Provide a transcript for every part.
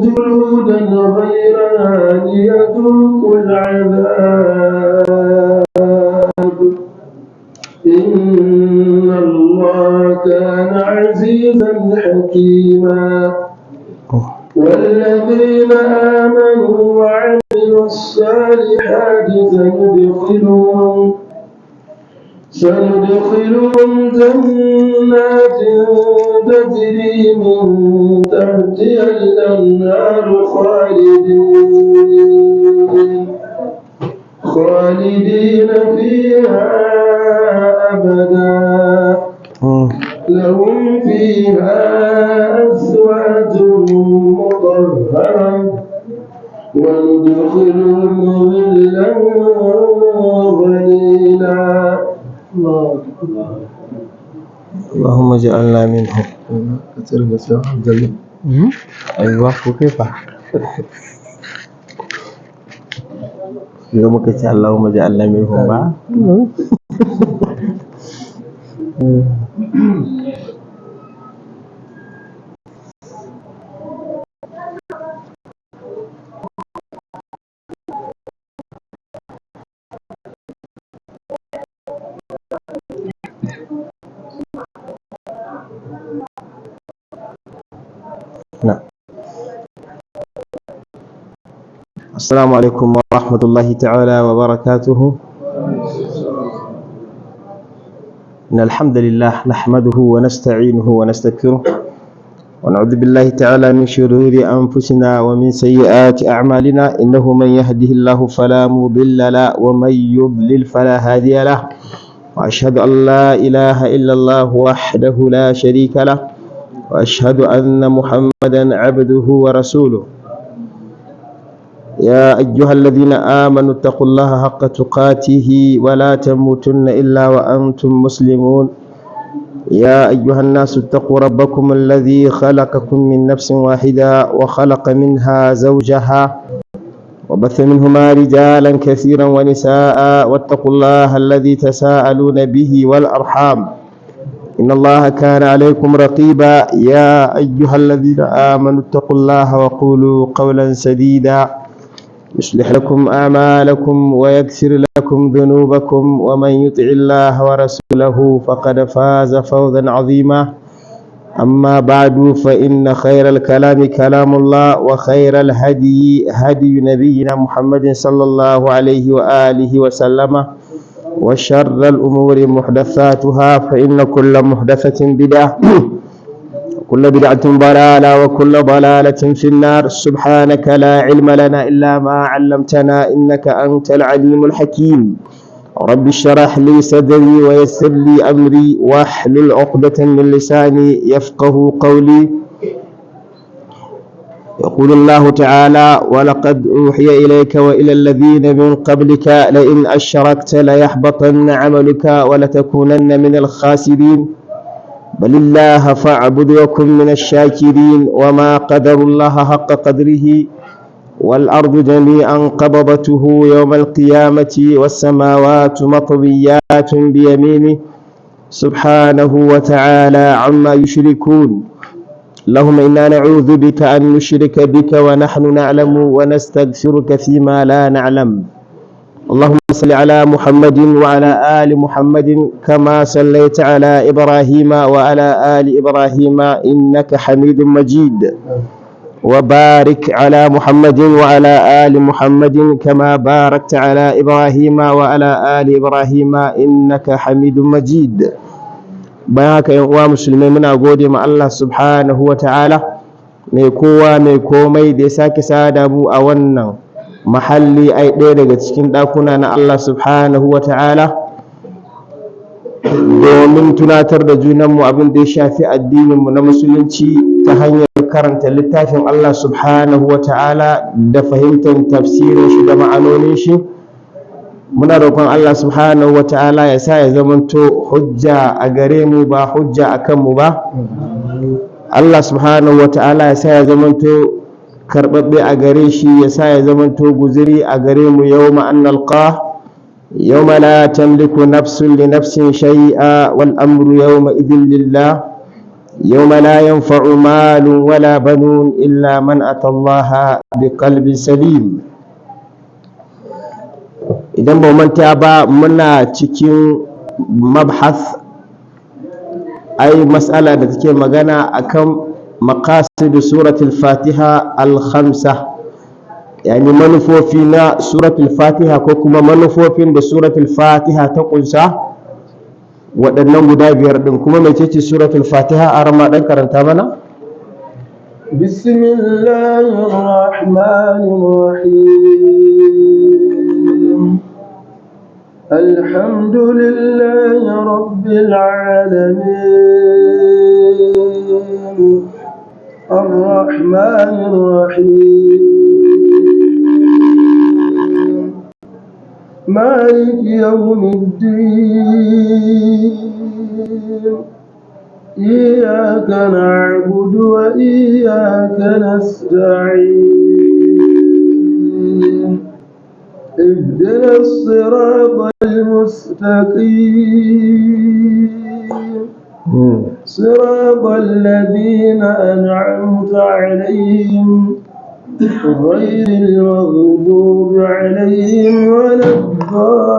جلودا غيرها ليذوقوا العذاب إن الله كان عزيزا حكيما والذين آمنوا وعملوا الصالحات سندخلهم جنات تجري من تحتها الأنهار خالدين فيها أبدا لهم فيها أزواج مطهرة وندخلهم ظلا ظليلا اللهم اجعلنا منهم. أيوة كيف يوم كتير اللهم اجعلنا منهم بقى. السلام عليكم ورحمة الله تعالى وبركاته. إن الحمد لله نحمده ونستعينه ونستغفره ونعوذ بالله تعالى من شرور أنفسنا ومن سيئات أعمالنا إنه من يهده الله فلا مضل له ومن يضلل فلا هادي له وأشهد أن لا إله إلا الله وحده لا شريك له وأشهد أن محمدا عبده ورسوله. يا أيها الذين آمنوا اتقوا الله حق تقاته ولا تموتن إلا وأنتم مسلمون. يا أيها الناس اتقوا ربكم الذي خلقكم من نفس واحدة وخلق منها زوجها وبث منهما رجالا كثيرا ونساء واتقوا الله الذي تساءلون به والأرحام إن الله كان عليكم رقيبا. يا أيها الذين آمنوا اتقوا الله وقولوا قولا سديدا يصلح لكم أعمالكم ويغفر لكم ذنوبكم ومن يطع الله ورسوله فقد فاز فوزا عظيما. أما بعد فإن خير الكلام كلام الله وخير الهدي هدي نبينا محمد صلى الله عليه وآله وسلم وشر الأمور محدثاتها فإن كل محدثة بدعة كل بدعة ضلالة وكل ضلالة في النار. سبحانك لا علم لنا إلا ما علمتنا إنك أنت العليم الحكيم. رب اشرح لي صدري ويسر لي أمري واحلل عقدة من لساني يفقه قولي. يقول الله تعالى ولقد أوحي إليك وإلى الذين من قبلك لئن أشركت ليحبطن عملك ولتكونن من الخاسرين بل الله فاعبد وكن من الشاكرين. وما قدر الله حق قدره والأرض جميعا قبضته يوم القيامة والسماوات مطويات بيمينه سبحانه وتعالى عما يشركون. اللهم إنا نعوذ بك أن نشرك بك ونحن نعلم ونستغفرك فيما لا نعلم. اللهم صل على محمد وعلى آل محمد كما صليت على إبراهيم وعلى آل إبراهيم إنك حميد مجيد وبارك على محمد وعلى آل محمد كما باركت على إبراهيم وعلى آل إبراهيم إنك حميد مجيد. بارك يا مسلمين من أقول مع الله سبحانه وتعالى mai kowa mai komai da ya sake sada mu a wannan mahalli ai ɗaya daga cikin ɗakuna na Allah subhanahu wa ta'ala domin tunatar da junanmu abin da ya shafi addininmu na musulunci ta hanyar karanta littafin Allah subhanahu wa ta'ala da fahimtar tafsirin shi da ma'anonin shi. Muna roƙon Allah subhanahu wa ta'ala ya sa ya zamanto hujja a gare mu ba hujja a kanmu ba. Allah subhanahu wa ta'ala ya sa ya zamanto karɓaɓɓe a gare shi, ya sa ya zamanto guziri a gare mu yau ma'annalƙa يوم لا تملك نفس لنفس شيئا والأمر يومئذ لله يوم لا ينفع مال ولا بنون إلا من أتى الله بقلب سليم. idan ba manta ba muna cikin mabhas mas'ala da take magana akan maqasid suratul fatiha al-khamsa, yani manufofi na suratul fatiha ko kuma manufofin da suratul fatiha ta kunsa waɗannan guda biyar din. Kuma mecece suratul fatiha? a rama dan karanta mana. bismillahir rahmanir rahim alhamdulillahi rabbil alamin arrahmanir rahim maliki yawmiddin إياك نعبد وإياك نستعين اهدنا الصراط المستقيم صراط الذين أنعمت عليهم غير المغضوب عليهم ولا الضالين.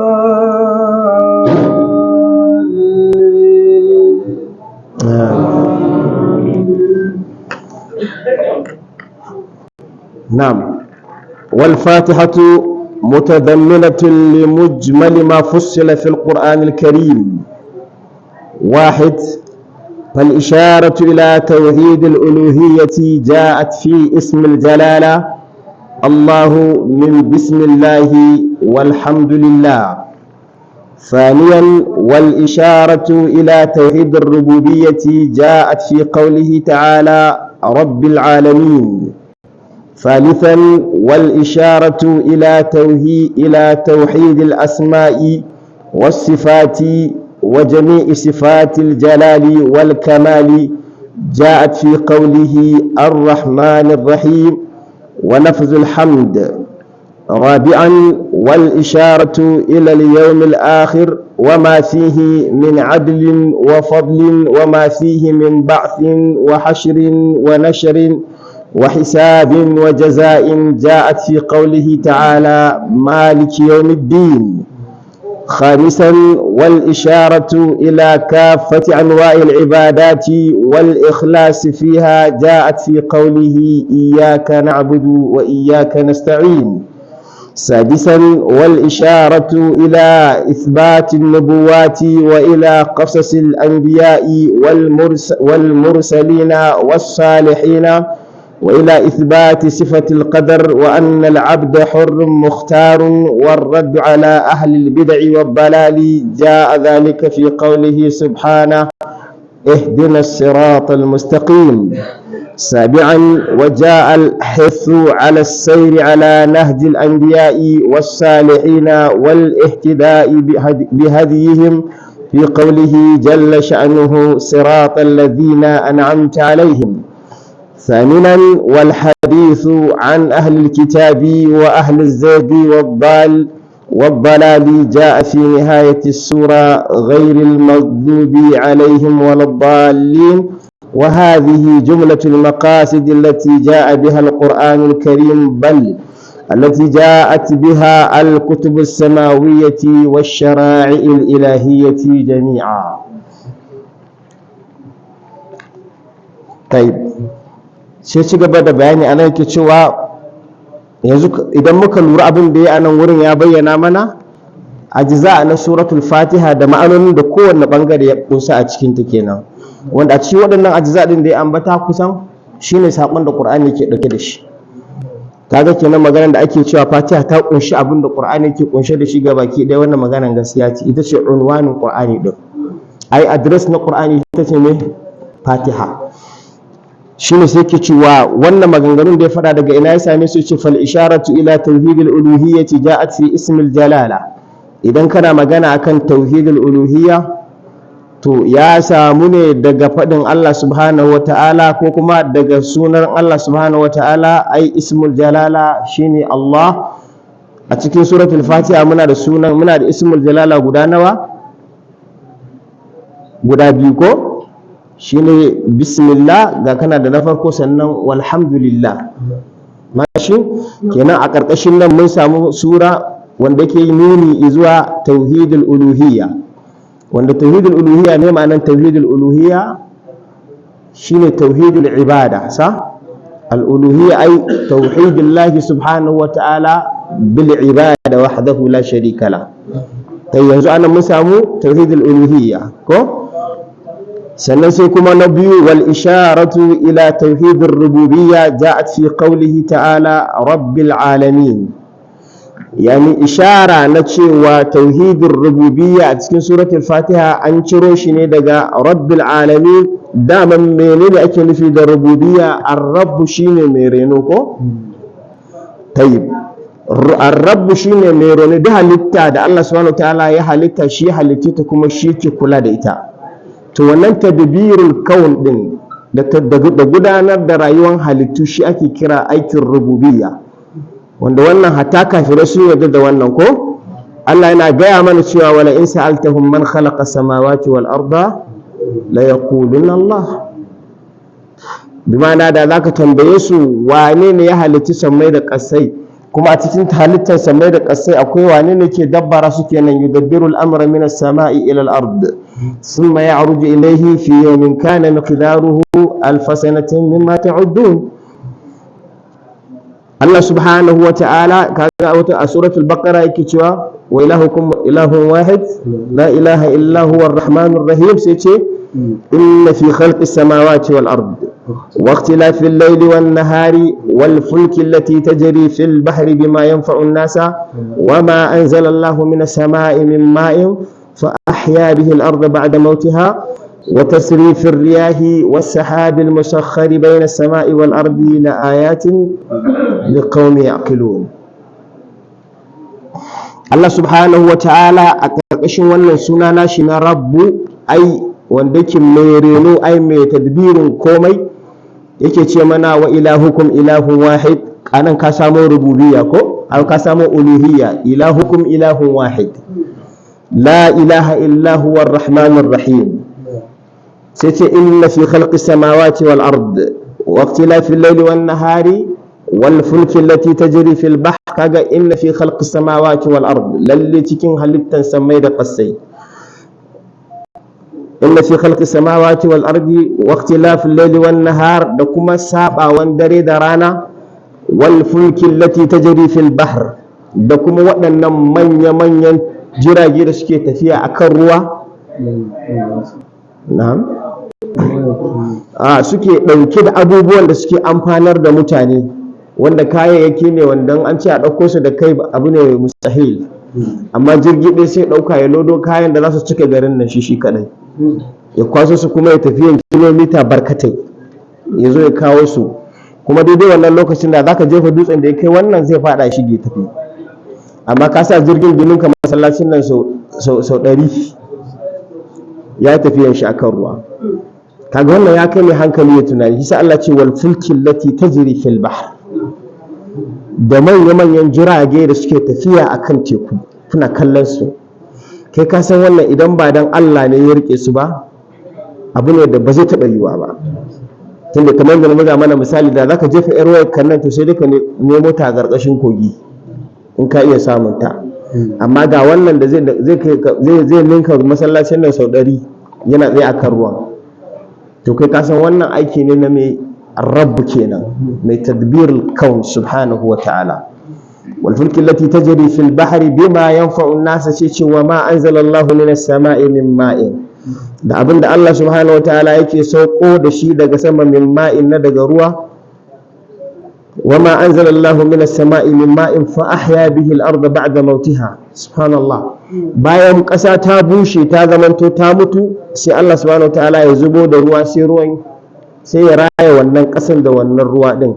نعم. والفاتحة متضمنة لمجمل ما فصل في القرآن الكريم. 1. فالإشارة إلى توحيد الألوهية جاءت في اسم الجلالة الله من بسم الله والحمد لله. 2. والإشارة إلى توحيد الربوبية جاءت في قوله تعالى رب العالمين. 3. والإشارة إلى توحيد الأسماء والصفات وجميع صفات الجلال والكمال جاءت في قوله الرحمن الرحيم ونفذ الحمد. 4. والإشارة إلى اليوم الآخر وما فيه من عدل وفضل وما فيه من بعث وحشر ونشر وحساب وجزاء جاءت في قوله تعالى مالك يوم الدين. 5. والإشارة إلى كافة أنواع العبادات والإخلاص فيها جاءت في قوله إياك نعبد وإياك نستعين. 6. والإشارة إلى إثبات النبوات وإلى قصص الأنبياء والمرسلين والصالحين وإلى إثبات صفة القدر وأن العبد حر مختار والرد على أهل البدع والضلال جاء ذلك في قوله سبحانه اهدنا الصراط المستقيم. 7. وجاء الحث على السير على نهج الأنبياء والصالحين والاهتداء بهديهم في قوله جل شأنه صراط الذين أنعمت عليهم. 8. والحديث عن أهل الكتاب وأهل الزيغ والضلال جاء في نهاية السورة غير المغضوب عليهم ولا الضالين. وهذه جملة المقاصد التي جاء بها القرآن الكريم بل التي جاءت بها الكتب السماوية والشرائع الإلهية جميعا. طيب sai ci gaba da bayani anan yake cewa yanzu idan muka lura abin da ya anan wurin ya bayyana mana ajza na suratul fatiha da ma'anonin da kowanne bangare ya kunsa a cikin ta kenan, wanda a cikin waɗannan ajza din da ya ambata kusan shine sakon da Qur'ani yake dauke da shi. kaga kenan maganar da ake cewa fatiha ta kunshi abin da Qur'ani yake kunshe da shi gabaki ɗaya, wannan maganar gaskiya ce, ita ce unwanin Qur'ani din, ai address na Qur'ani ita ce ne fatiha. shine sai ke cewa wannan maganganun da ya faɗa daga ina ya same su, ce fal isharatu ila tauhidil uluhiyyati ja'at fi ismil jalala. idan kana magana akan tauhidul uluhiyya to ya samu ne daga faɗin Allah subhanahu wata'ala ko kuma daga sunan Allah subhanahu wata'ala, ai ismul jalala shine Allah. a cikin suratul fatiha muna da ismul jalala guda nawa? Guda biyu ko? Shine bismillah ga kana da na farko, sannan walhamdulillah. Mashi kenan a ƙarƙashin nan mun samu sura wanda ke nuni zuwa tauhidul uluhiyya, wanda tauhidul uluhiyya ne ma'anar tauhidul uluhiyya shine tauhidul ibada sa al-uluhiyya ay tauhidullahi subhanahu wa ta'ala bil ibada wahdahu la sharika la. Yanzu anan mun samu tauhidul uluhiyya ko? sannan sai kuma na biyu wal isharatu ila tauhidir rububiyya ja'at fi qawlihi ta'ala rabbil alamin, yani ishara na cewa tauhidir rububiyya a cikin suratul fatiha an ciro shi ne daga rabbil alamin. Daman menene ake nufi da rububiyya? ar-rabb shine mai reno ko? tayyib, ar-rabb shine mai reno da halitta da Allah subhanahu wa ta'ala ya halitta, shi halitta kuma shi ke kula da ita. To wannan tadbirul kaun din da gudanar da rayuwar halittu shi ake kira aikin rububiyya, wanda wannan hatta kafirai sun yarda da wannan ko? Allah yana gaya mana cewa wala in sa'altahum man khalaqa samawati wal arda la yaquluna Allah. Bimana da zaka tambaye su wane ne ya halitta sammai da ƙasai, kuma a cikin halittar sammai da ƙasai akwai wane ne ke dabbara su kenan? Yudabbiru al-amra min as-sama'i ila al-ard ثم يعرج إليه في يوم كان مقداره 1000 سنة مما تعدون. الله سبحانه وتعالى كذا سورة البقرة يكتشوا وإلهكم إله واحد لا إله إلا هو الرحمن الرحيم. سيتي إن في خلق السماوات والأرض واختلاف الليل والنهار والفلك التي تجري في البحر بما ينفع الناس وما أنزل الله من السماء من ماء فأحيا به الأرض بعد موتها وتسريف الرياح والسحاب المسخر بين السماء والأرض لآيات لقوم يعقلون. الله سبحانه وتعالى أكرشن wannan suna nashi na rabbu, ai wanda yake mai reno, ai mai tadbirin komai, yake ce mana wa ilahukum ilahun wahid. Anan ka samu rububiyya ko? An ka samu uluhiyya. Ilahukum ilahun wahid لا إله إلا هو الرحمن الرحيم. سيتي إن في خلق السماوات والأرض واختلاف الليل والنهار والفلك التي تجري في البحر كذا إن في خلق السماوات والأرض للي تكين هلتا سميد قصي. إن في خلق السماوات والأرض واختلاف الليل والنهار دكما سابع واندري درانا والفلك التي تجري في البحر دكما وأننا من jirage da suke tafiya a kan ruwa, suke ɗauke da abubuwan da suke amfanar da mutane, wanda kayayyaki ne wanda an ce a ɗauko su da kai abu ne mustahil, amma jirgi ɗaya sai ɗauka ya lodo kayan da za su cika garin nan shi kaɗai, ya kwaso su kuma ya tafiyan kilomita barkatai ya zo ya kawo su, kuma daidai wannan lokacin da za ka jefa dutsen da ya kai wannan zai faɗa shi ya tafi. Amma ka sa jirgin ginin ka masallacin nan sau 100 ya tafiyan shi akan ruwa, kaga wannan ya kai mai hankali ya tunani. Shi Allah ce wal fulki allati tajri fil bahr, da manyan jirage da suke tafiya akan teku kuna kallon su. Kai ka san wannan idan ba dan Allah ne ya rike su ba, abu ne da ba zai taɓa yiwa ba. Tunda kamar da muka mana misali, da zaka jefa yar wayar kan nan to sai dai ka nemo ta a ƙarƙashin kogi in ka iya samun ta, amma ga wannan da zai ninka masallacin nan sau 100 yana tsaye akan ruwa. To kai ka san wannan aiki ne na mai rabb kenan, mai tadbirul kaun subhanahu wa ta'ala. wal fulki allati tajri fil bahri bima yanfa'u an-nas, ce wa ma anzala Allahu minas sama'i min ma'in, da abinda Allah subhanahu wa ta'ala yake sauko da shi daga sama, min ma'in na daga ruwa. وما أنزل الله من السماء من ماء فأحيا به الأرض بعد موتها. سبحان الله. bayan ƙasa ta bushe ta zamanto ta mutu, sai Allah subhanahu wataala ya zubo da ruwa, sai ruwan sai ya raya wannan ƙasan da wannan ruwa din.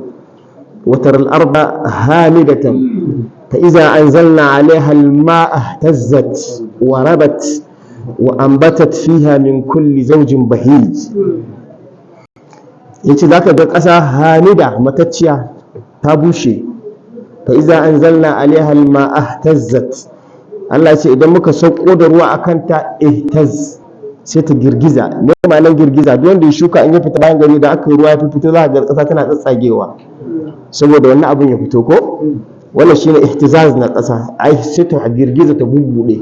wataral arda hamidatan fa iza anzalna alaiha alma'a ihtazzat wa rabat wa anbatat fiha min kulli zawjin bahij. yace zaka ga ƙasa hamida matacciya ta bushe, fa iza anzalna alaiha alma'a ihtazzat Allah ya ce idan muka sauko da ruwa akan ta ihtaz sai ta girgiza. Me ma'anar girgiza? Duk wanda ya shuka in ya fita bayan gari da aka yi ruwa ya fito za ga ƙasa tana tsatsagewa saboda wannan abin ya fito ko wannan shine ihtizaz na ƙasa. Ai sai ta girgiza ta bubbude.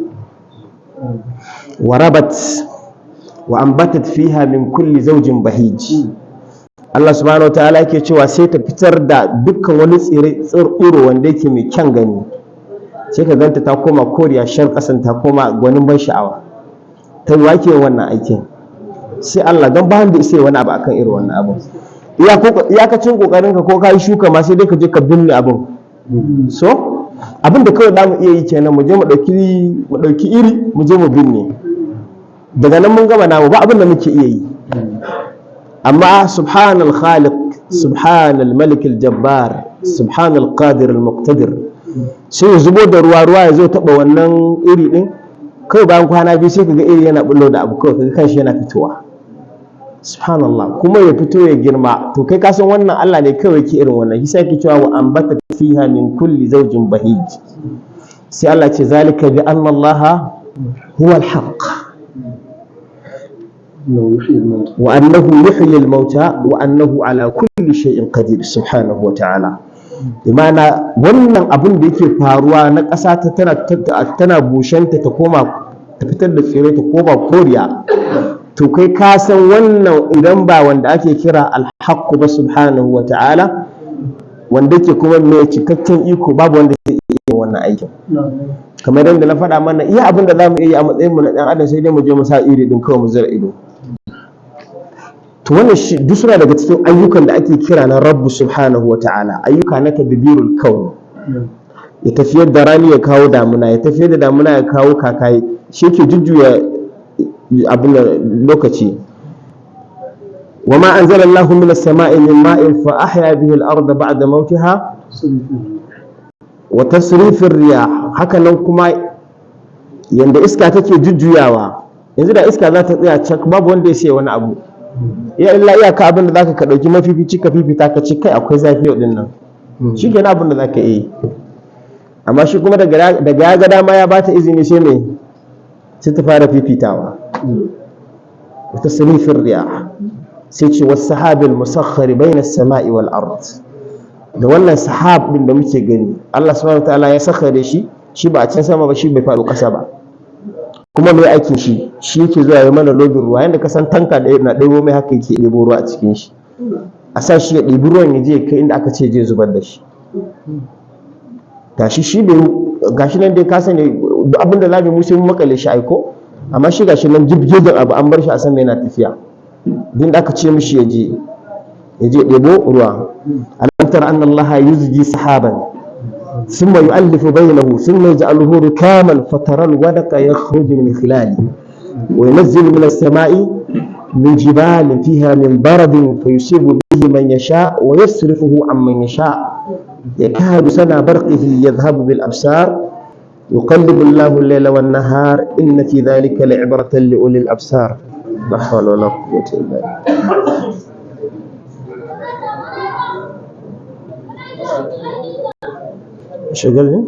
warabat wa ambatat fiha min kulli zawjin bahij. Allah subhanahu wataala yake cewa sai ta fitar da dukkan wani tsiro wanda yake mai kyan gani, sai ka ganta ta koma koriya shar kasan ta koma gwanin ban sha'awa. Ta wake wannan aikin sai Allah, don ba da sai wani abu akan irin wannan abu. Iyakacin kokarin ka ko kai shuka ma sai dai ka je ka binne abin. So abin da kawai zamu iya yi kenan, mu je mu dauki iri mu je mu binne, daga nan mun gama namu, ba abin da muke iya yi. amma subhanal khaliq, subhanal malik al-jabbar, subhanal qadir al-muqtadir, sai ya zubo da ruwa ya zo taba wannan iri din, kai bayan kwana biyu sai kaga iri yana bullo da abu, kawai kaga kanshi yana fitowa. Subhanallah, kuma ya fito ya girma. To kai ka san wannan Allah ne kawai ke irin wannan. Shi sai yake cewa wa ambata fiha min kulli zawjin bahij. Sai Allah ce zalika bi anna Allah huwa al-haq wa annahu yuhyi al-mauta wa annahu ala kulli shay'in qadir subhanahu wa ta'ala. Imana wannan abin da yake faruwa na ƙasa tana bushenta ta koma ta fitar da tsirrai ta koma koriya, to kai ka san wannan idan ba wanda ake kira al-haq ba subhanahu wa ta'ala, wanda yake kuma mai cikakken iko, babu wanda zai iya wannan aikin. Kamar yadda na faɗa mana, iya abin da za mu iya a matsayin mu na ɗan adam sai dai mu je mu sa iri din kawai mu zira ido. To wannan shi duk suna daga cikin ayyukan da ake kira na Rabbu subhanahu wa ta'ala, ayyuka na tadbirul kawn. Ya tafiyar da rani ya kawo damuna, ya tafiyar da damuna ya kawo kakayi, shi ke jujjuya abin da lokaci. wa ma anzalallahu minas sama'i min ma'in fa ahya bihi al-ardha ba'da mawtiha wa tasrifir riyah. Haka nan kuma yanda iska take jujjuyawa, yanzu da iska za ta tsaya cak, babu wanda ya sai wani abu, ya illa iyaka abin da zaka ka dauki mafifici ka fifita ka ci kai akwai zafi yau din nan, shi kenan abin da zaka yi. amma shi kuma daga ya ga dama ya bata izini sai mai sai ta fara fifitawa. wata sarifin riyah sai ce wasu sahabil musakhari bayna as-sama'i wal ard. da wannan sahab din da muke gani Allah subhanahu wataala ya sakhare shi ba a can sama ba, shi bai faɗo ƙasa ba, kuma mai aikin shi yake zuwa ya mana lobin ruwa, yanda ka san tanka da na ɗebo mai haka yake ɗebo ruwa a cikin shi, a sa shi ya ɗebi ruwan ya je kai inda aka ce je zubar da shi. Gashi nan dai ka sani duk abin da zamu musu mun makale shi aiko, amma shi gashi nan jibgin abu an bar shi a sama yana tafiya, din da aka ce mishi ya je ɗebo ruwa. alam tara anna allaha yuzji sahaban thumma yu'allifu bainahu thumma yaj'aluhu rukaman fatara al-wadqa yakhruju min khilali wa yunazzilu min as-sama'i min jibalin fiha min baradin fayusibu bihi man yasha wa yasrifuhu amman yasha yakadu sana barqihi yadhhabu bil absar yuqallibu Allahu al-layla wan nahar inna fi dhalika la'ibratan li ulil absar. la hawla wala quwwata illa billah. شغل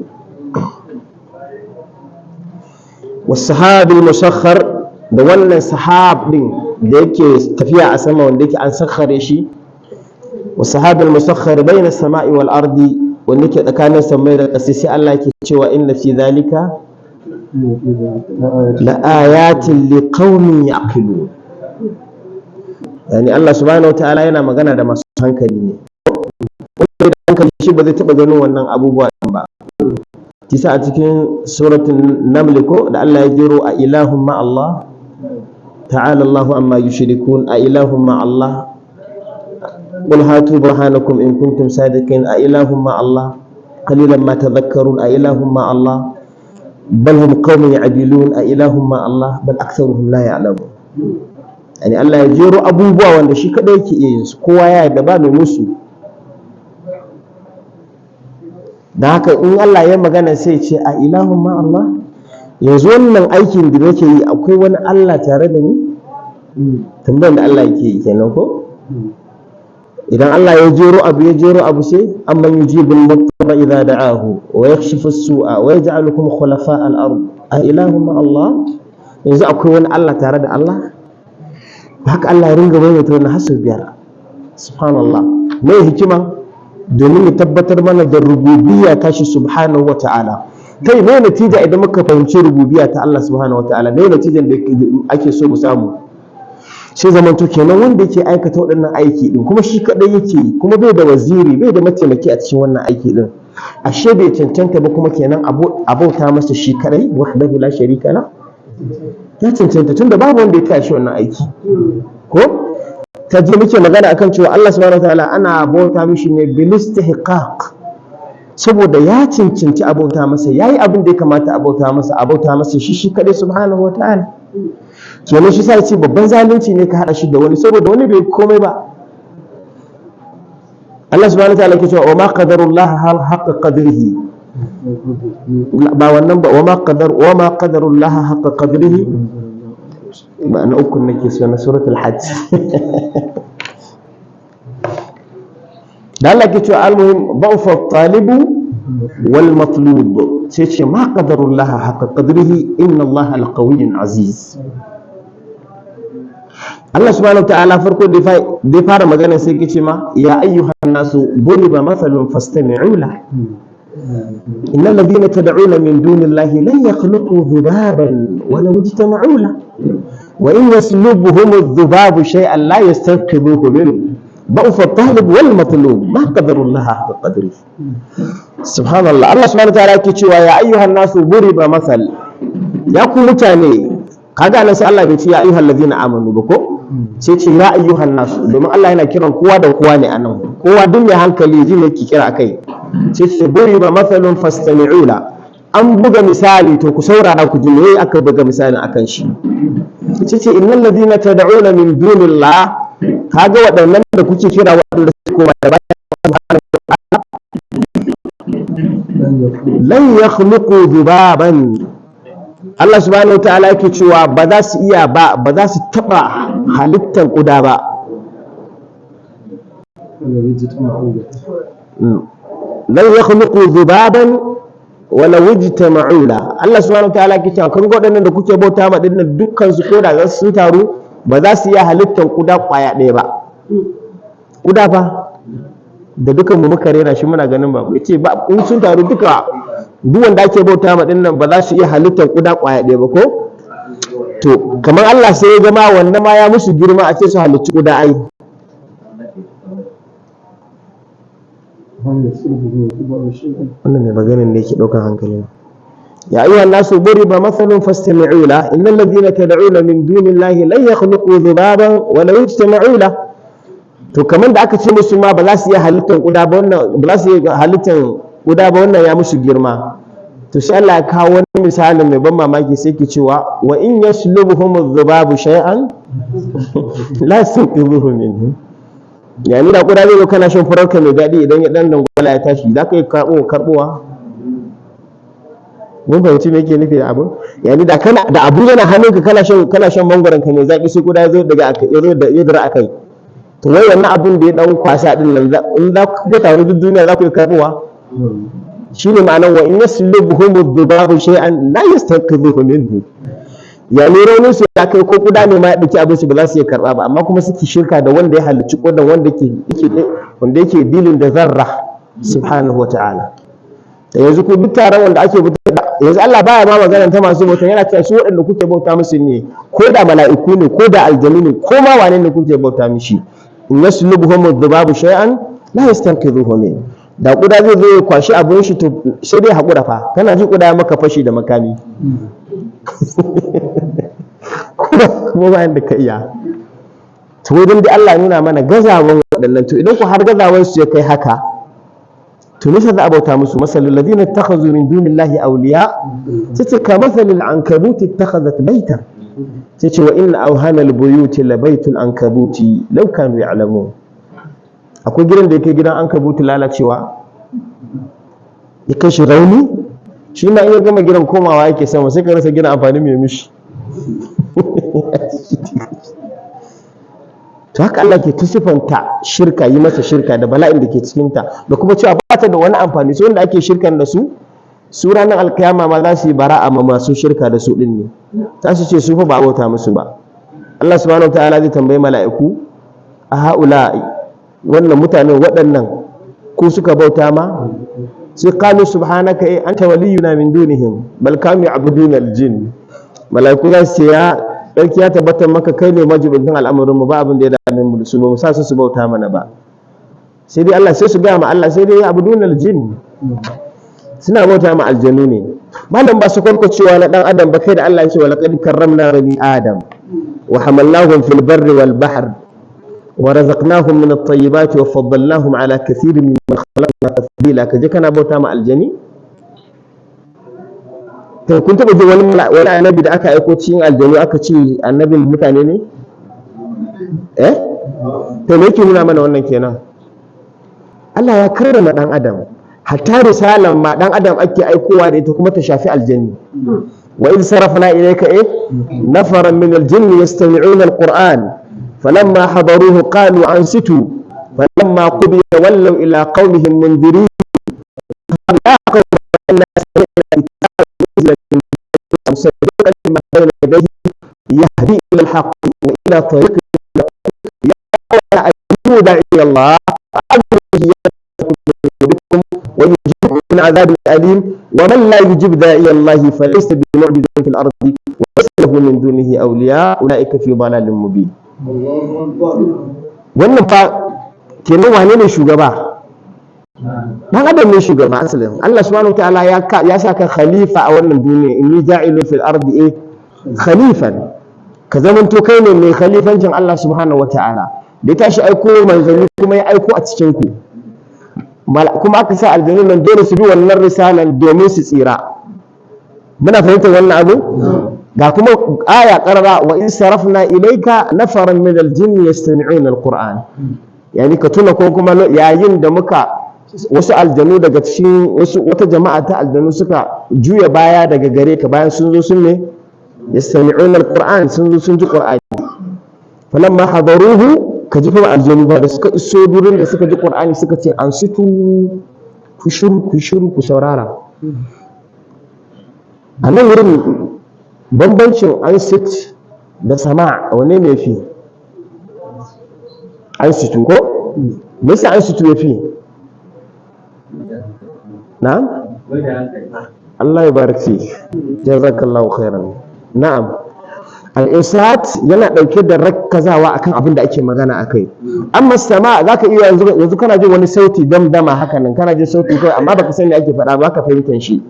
والسحاب المسخر. da wannan sahab din da yake tafiya a sama wanda yake an sakhare shi, wasahab al-musakhkhar bayna as-sama'i wal ardi, wanda yake tsakanin samai da ƙasa, sai Allah yake cewa inna fi zalika la ayatin liqaumin yaqilun. yani Allah subhanahu wataala yana magana da masu hankali ne, wanda da hankali shi ba zai taba ganin wannan abubuwa ba. kisa a cikin suratul naml ko da Allah ya jero a ilahum ma Allah ta'ala Allahu amma yushrikun, a ilahum ma Allah qul hatu burhanakum in kuntum sadiqin, a ilahum ma Allah qalilan ma tadhakkarun, a ilahum ma Allah bal hum qaumun ya'dilun, a ilahum ma Allah bal aktharuhum la ya'lamun. yani Allah ya jero abubuwa wanda shi kadai yake iya yin su, kowa ya yarda ba mai musu. da haka in Allah ya magana sai ce a ilahun ma Allah, yanzu wannan aikin da nake yi akwai wani Allah tare da ni? tambayar da Allah yake yi kenan ko? idan Allah ya jero abu sai amman yujibul mutarra idza da'ahu wa yakshifu as-su'a wa yaj'alukum khulafa' al-ard a ilahum ma Allah, yanzu akwai wani Allah tare da Allah? Haka Allah ya ringa maimaita wannan hasu biyar. Subhanallah, mai hikima domin ya tabbatar mana da rububiyya ta shi subhanahu wa ta'ala. Kai mai natija idan muka fahimci rububiyya ta Allah subhanahu wa ta'ala, mai natijan da ake so mu samu sai zamanto kenan wanda yake aikata waɗannan aiki din kuma shi kadai yake, kuma bai da waziri, bai da mataimaki a cikin wannan aiki din, ashe bai cancanta ba kuma kenan abauta masa shi kadai wahdahu la sharika la, ya cancanta tunda babu wanda ya tashi wannan aiki. Ko ta je muke magana akan cewa Allah subhanahu wataala ana bauta mishi ne bil istihqaq, saboda ya cancanci abauta masa, yayi abin da ya kamata abauta masa shi kadai subhanahu wataala. Kenan shi sai ce babban zalunci ne ka hada shi da wani, saboda wani bai komai ba. Allah subhanahu wataala yake cewa wa ma qadarullah haqqa qadrihi, ba wannan ba, wa ma qadarullah haqqa qadrihi, ba na uku nake so na suratul hajj. da Allah ke cewa almuhim ba'fa talibu wal matlub, sai ce ma qadarullah haqqa qadrihi inna Allah al-qawiyyun aziz. Allah subhanahu wa ta'ala farko da fara magana sai ke ce ma ya ayyuhan nasu duriba mathalun fastami'u la, innal ladhina tad'una min dunillahi lan yakhluqu dhubaban wa law ijtama'u la wa in yaslubuhum adh-dhubabu shay'an la yastanqidhuhu minhu ضعف الطالب والمطلوب ما قدر الله حق قدره. سبحان الله. Allah subhanahu wa ta'ala yake cewa ya ayyuhan nasu duriba masal, ya ku mutane. Kaga nan sai Allah bai ce ya ayyuhal ladina amanu ba ko, sai ce ya ayyuhan nasu, domin Allah yana kiran kowa da kowa ne anan, kowa duk mai hankali ji ne ke kira akai. Sai ce duriba masalun fastami'u la, an buga misali to ku saurara ku ji me aka buga misalin akan shi. Sai ce innal ladina tad'una min dunillah, kaga waɗannan da kuke kira waɗanda su koma da bayan lan yakhluqu dhubaban, Allah subhanahu wa ta'ala yake cewa ba za su iya ba za su taba halittar kuda ba. lan yakhluqu dhubaban wala wajtama'u la, Allah subhanahu wa ta'ala yake cewa kan waɗannan da kuke bauta ma dinnan dukkan su koda za su taru ba za su iya halittar kuda kwaya ɗaya ba. Kuda fa da dukan mu muka rera shi muna ganin ba, yace ba in sun taru duka duk wanda ake bauta ma dinnan ba za su iya halittar kuda kwaya ɗaya ba ko. To kamar Allah sai ya gama wannan ma ya musu girma a ce su halicci kuda ai. Wannan ne maganin da yake ɗaukar hankali. يا أيها الناس ضرب مثل فاستمعوا له إن الذين تدعون من دون الله لن يخلقوا ذبابا ولو اجتمعوا له. to kaman da aka ce musu ma ba za su iya halittar kuda ba wannan, ba za su iya halittar kuda ba wannan ya musu girma. To sai Allah ya kawo wani misali mai ban mamaki sai ke cewa wa in yaslubuhum adh-dhubabu shay'an la yastanqidhuhu minhu. Yani da kuda zai zo kana shan furarka mai daɗi, idan ya dan dangwala ya tashi za ka yi karbowa. Mun fahimci me yake nufi da abu, yani da kana da abu yana hannunka kana shan mangwaron ka mai zaki sai kuda yazo daga ya dira akai, to wai wannan abun da ya dan kwasa din nan in za ku ga tare duk duniya za ku yi karbuwa. Shine ma'anar wa in yaslubuhum adh-dhubabu shay'an la yastanqidhuhu minhu, yani raunin su ya kai ko kuda ne ma ya dauki abin su ba za su iya karba ba, amma kuma suke shirka da wanda ya halicci kodan wanda yake dilin da zarra subhanahu wa ta'ala. Yanzu ku duk taron wanda ake yanzu Allah baya ma magana ta masu bauta, yana cewa su waɗanda kuke bauta musu ne, ko da mala'iku ne, ko da aljanu ne, ko ma wane ne kuke bauta mishi. In yaslubuhum adh-dhubabu shay'an la yastanqidhuhu min. Da kuda zai zo ya kwashi abun shi to sai dai hakura fa, kana ji kuda maka fashi da makami kuma bayan da ka iya. To wai dan dai Allah ya nuna mana gazawan waɗannan, to idan ku har gazawan su ya kai haka, to nisa za a bauta musu. masalul ladina ittakhadhu min dunillahi awliya, sai ka masalil ankabut ittakhadhat baytan, sai ce wa inna awhana albuyuti la baytul ankabuti law kanu ya'lamun. Akwai gidan da yake gidan ankabuti lalacewa, ya kai shi rauni, shi ma in ya gama gidan komawa yake sama, sai ka rasa gidan amfani mai mishi. to haka Allah ke tusifanta shirka, yi masa shirka da bala'in da ke cikinta, da kuma cewa ba ta da wani amfani. Su wanda ake shirkan da su ranar alkiyama ma za su yi bara'a ma masu shirka da su din ne, za su ce su fa ba bauta musu ba. Allah subhanahu wataala zai tambayi mala'iku, a haula, wannan mutanen waɗannan ko suka bauta ma? sai qalu subhanaka anta waliyuna min dunihim bal kanu ya'buduna al-jinn. Mala'iku za su ce ya sarki ya tabbatar maka kai ne majibin al'amarin mu, ba abin da ya dame mu da su, ba mu sa su bauta mana ba. Sai dai Allah sai su ga ma Allah sai dai ya'buduna al-jinn, suna bauta ma aljanu ne. Malam ba su kwarkwacewa na dan adam ba, kai da Allah ya ce wa laqad karramna bani adam wa hamalnahum fil barri wal bahr wa razaqnahum min at-tayyibati wa faddalnahum ala kathirin mimman khalaqna tafdila. Kaje kana bauta ma aljani? To kun taba ji wani annabi da aka aiko cikin aljanu aka ce annabin mutane ne? To me yake nuna mana wannan kenan? Allah ya karrama dan adam, hatta risalan ma dan adam ake aikowa da ita kuma ta shafi aljanni. wa idh sarafna ilayka nafaran min al-jinni yastami'una al-qur'an falamma hadaruhu qalu ansitu falamma qudiya wallaw ila qawmihim mundirin ya qawmi inna sami'na musaddiqan lima bayna yadayhi yahdi ila al-haqq wa ila tariqin ya qawmi ajibu da'i Allah ويجيب من عذاب أليم ومن لا يجيب داعي الله فليس بمعجز في الأرض وليس له من دونه أولياء أولئك في ضلال مبين. wannan fa kenan wane ne shugaba? Dan adam ne shugaba asalin. Allah subhanahu wataala ya saka khalifa a wannan duniya, inni ja'ilun fil ardi khalifan, ka zamanto kai ne mai khalifancin Allah subhanahu wataala. Da ya tashi aiko manzanni kuma ya aiko a cikin ku, kuma aka sa aljanu nan dole su bi wannan risalan domin su tsira. Muna fahimtar wannan abu? Ga kuma aya qarara wa in sarafna ilayka nafaran min aljinn yastami'una alquran. Yani ka tuna ko kuma yayin da muka wasu aljanu daga cikin wata jama'a ta aljanu suka juya baya daga gare ka bayan sun zo sun ne yastami'una alquran, sun zo sun ji qur'ani. Falamma hadaruhu, ka ji kuma aljanu ba da suka iso durin da suka ji qur'ani suka ce an situ, ku shiru ku saurara. A nan wurin bambancin an sit da sama wane ne fi? An situ ko? Me yasa an situ ya fi? Na'am? Allah ya barki, jazakallahu khairan. Na'am. Al-insat yana ɗauke da rakkazawa akan abin da ake magana akai. Amma sama zaka iya yanzu kana jin wani sauti damdama haka nan, kana jin sauti kai amma baka sani ake faɗa ba, ka fahimtar shi.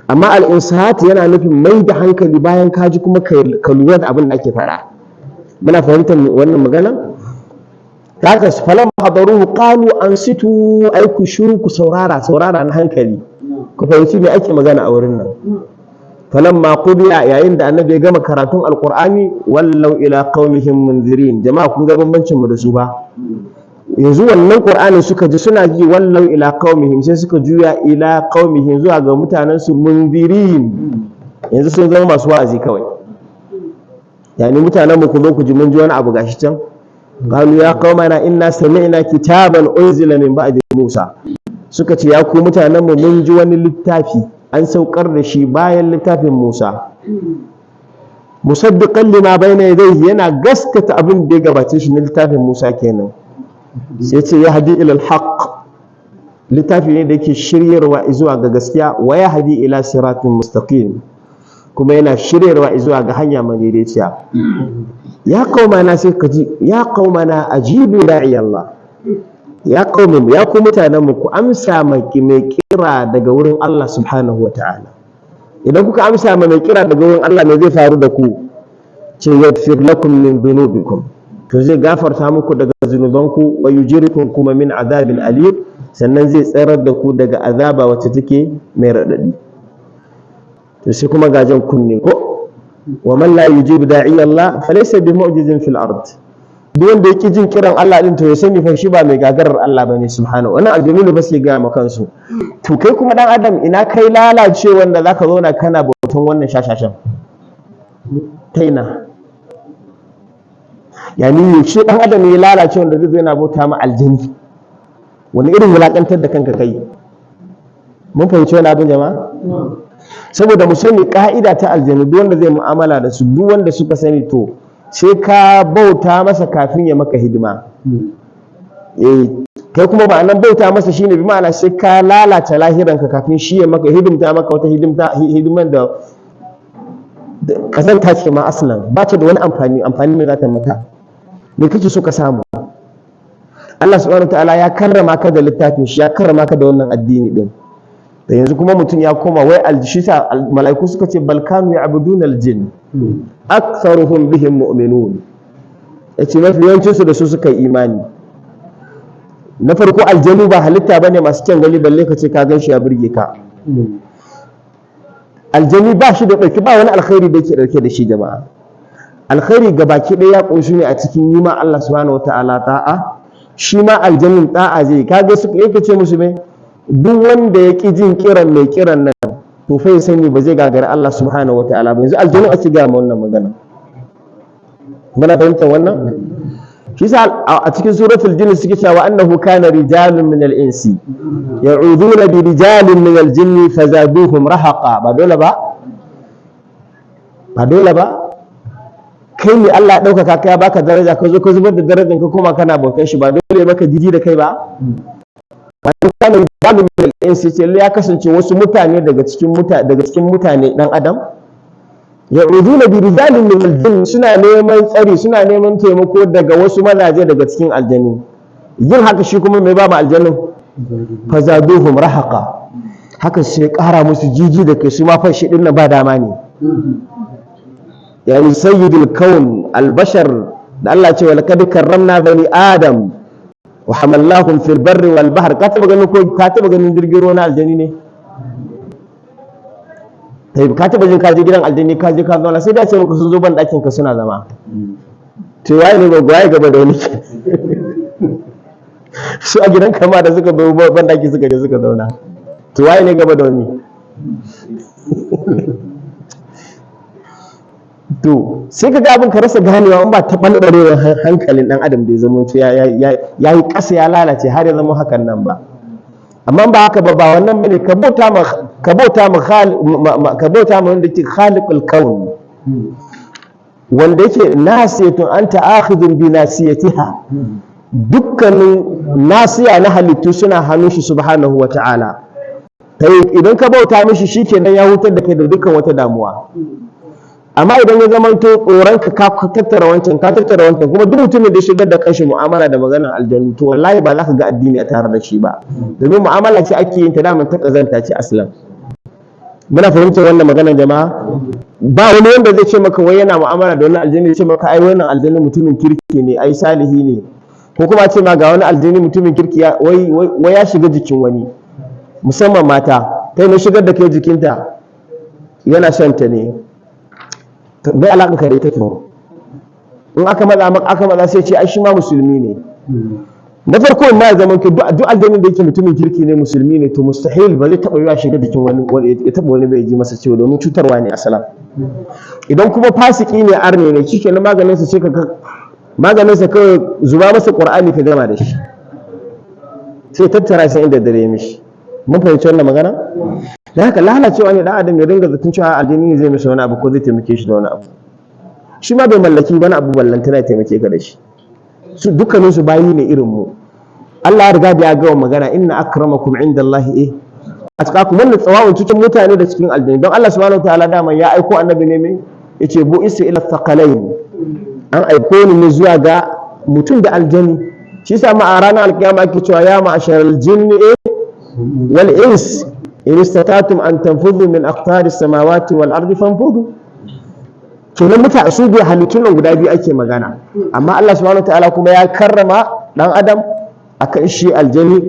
Amma al-insat yana nufin mai da hankali bayan ka ji kuma ka lura da abin da ake faɗa. Muna fahimtar wannan magana? Haka falam hadaruhu qalu ansitu, ay ku shiru ku saurara na hankali, ku fahimci me ake magana a wurin nan. falamma qudiya, yayin da annabi ya gama karatun alqur'ani, wallau ila qaumihim munzirin. Jama'a kun ga bambancin mu da su ba? Yanzu wannan qur'ani suka ji suna ji wallau ila qaumihim, sai suka juya ila qaumihim zuwa ga mutanen su munzirin. Yanzu sun zama masu wa'azi kawai. Yani mutanen mu ku zo ku ji mun ji wani abu gashi can. Qalu ya qaumana inna sami'na kitaban unzila min ba'di Musa. Suka ce ya ku mutanen mu mun ji wani littafi an saukar da shi bayan littafin Musa, musaddiqan lima bayna yadayhi, yana gaskata abin da ya gabace shi na littafin Musa kenan. Sai ce ya hadi ila al-haq, littafi ne da yake shiryarwa zuwa ga gaskiya, wa ya hadi ila siratin mustaqim, kuma yana shiryarwa zuwa ga hanya madaidaiciya. Ya qaumana, sai ka ji ya qaumana ajibu da'i Allah. Ya qaumin, ya ku mutanen mu, ku amsa mai kira daga wurin Allah subhanahu wataala. Idan kuka amsa mai kira daga wurin Allah, me zai faru da ku? Ce yaghfir lakum min dhunubikum, to zai gafarta muku daga zunubanku, wa yujirikum kuma min azabin alim, sannan zai tsarar da ku daga azaba wacce take mai radadi. To sai kuma gajan kunne ko, wa man la yujib da'i Allah falaysa bi mu'jizin fil ard. Duk wanda yake jin kiran Allah din to ya sani fa shi ba mai gagarar Allah bane subhanahu. Wannan aljanu ne ba su ga maka kansu. To kai kuma dan adam, ina kai lalace wanda zaka zauna kana bautan wannan shashashan taina. yani shi dan adam ya lalace wanda zai yana bauta ma aljani, wani irin wulakantar da kanka kai. Mun fahimci wani abin jama'a? Saboda mu sani ka'ida ta aljanu, duk wanda zai mu'amala da su, duk wanda suka sani to sai ka bauta masa kafin ya maka hidima. Kai kuma ba nan bauta masa shine bi ma'ana sai ka lalata lahiranka kafin shi ya maka hidimta maka wata hidiman da kasanta ce ma aslan ba ta da wani amfani mai zata maka. Me kake so ka samu? Allah subhanahu wataala ya karrama ka da littafin shi, ya karrama ka da wannan addini din. Da yanzu kuma mutum ya koma wai aljishisa, mala'iku suka ce balkanu ya abudun aljin aktharuhum bihim mu'minun, yace mafi yawancin su da su suka yi imani. Na farko aljanu ba halitta bane masu kyan gani balle ka ce ka gan shi ya burge ka. Aljani ba shi da ɗauki ba wani alkhairi da yake ɗauke da shi jama'a. Alkhairi gabaki ɗaya ya ƙunshi ne a cikin yi ma Allah subhanahu wataala ta'a. Shi ma aljanin ta'a zai kaga su yake ce musu me, duk wanda ya ƙi jin kiran mai kiran nan to fa ya sani ba zai gagari Allah subhanahu wataala ba. Yanzu aljanu a ci ga ma wannan magana. Muna fahimtar wannan? Shi sa a cikin suratul jinn suke cewa annahu kana rijalun min al-insi ya'uduna bi rijalin min al-jinni fazaduhum rahaqa. Ba dole ba kai ne Allah ya ɗaukaka ka ya baka daraja, ka zo ka zubar da darajar ka kuma kana bautar shi, ba dole ya maka jiji da kai ba. Wani kana rijalun min al-insi ce ya kasance wasu mutane daga cikin mutane dan adam ya'uduna bi rijalin min al-jinn, suna neman tsari, suna neman taimako daga wasu mazaje daga cikin aljanu. Yin haka shi kuma mai ba mu aljannu fazaduhum rahaqa, haka sai ƙara musu jiji da kai, su ma fa shi din ba dama ne. Yani sayyidul kaun al-bashar da Allah ce wal kad karramna bani adam wa hamalnahum fil barri wal bahr. Ka taba ganin jirgin ruwa na aljani ne? Ka taba jin kaje gidan aljani ka je ka zauna, sai da ce muku sun zo ban ɗakin ka suna zama. To waye ne waye gaba da wani? Su a gidan kama da suka bai ban ɗaki suka je suka zauna. To waye ne gaba da wani? To sai ka ga abin ka rasa ganewa in ba ta ɓanɓarewar hankalin ɗan adam da ya zama ya yi ƙasa ya lalace har ya zama hakan nan ba. Amma ba haka ba wannan bane, ka bauta ma wanda ke khaliqul kawn, wanda yake nasiyatun anta akhidun bi nasiyatiha. Dukkanin nasiya na halittu suna hannun shi subhanahu wata'ala. Idan ka bauta mishi shikenan ya hutar da kai da dukkan wata damuwa. Amma idan ya zama to tsoron ka tattara wancan kuma duk mutumin da ya shigar da kanshi mu'amala da maganar aljannu, to wallahi ba za ka ga addini a tare da shi ba, domin mu'amala ce ake yin ta da ta kazanta ce aslan. Muna fahimtar wannan maganar jama'a? Ba wani wanda zai ce maka wai yana mu'amala da wani aljannu ya ce maka ai wannan aljannu mutumin kirki ne, ai salihi ne, ko kuma ce ma ga wani aljannu mutumin kirki wai ya shiga jikin wani, musamman mata, kai ne shigar da kai jikinta yana shan ta ne, bai alaƙa ka da ita to in aka maza sai ce ai shi ma musulmi ne. Na farko ma ya zama duk aljanin da yake mutumin kirki ne, musulmi ne, to mustahil ba zai taɓa yiwa shiga jikin wani ya taɓa wani bai ji masa ciwo, domin cutarwa ne asalan. Idan kuma fasiki ne, arne ne, shi kenan maganinsa sai maganinsa kawai zuba masa ƙur'ani ka gama da shi, sai tattara sai inda dare mishi. Mun fahimci wannan magana? Da haka lalacewa ne dan adam ya dinga zaton cewa aljini zai mishi wani abu ko zai taimake shi da wani abu. Shi ma bai mallaki wani abu ballantana ya taimake ka da shi. Su dukkanin su bayi ne irin mu. Allah ya riga da ya gawa magana, inna akramakum indallahi atqakum. Wannan tsawon cikin mutane da cikin aljini, don Allah subhanahu wataala dama ya aiko annabi ne mai yace bu isa ila thaqalain, an aiko ni ne zuwa ga mutum da aljani. Shi yasa ma a ranar alkiyama ake cewa ya ma'asharal jinni wal ins in istata'tum an tanfudhu min aqtari samawati wal ardi fanfudhu. Kenan mutane su biyu halittun nan guda biyu ake magana, amma Allah subhanahu wataala kuma ya karrama dan adam akan shi aljani.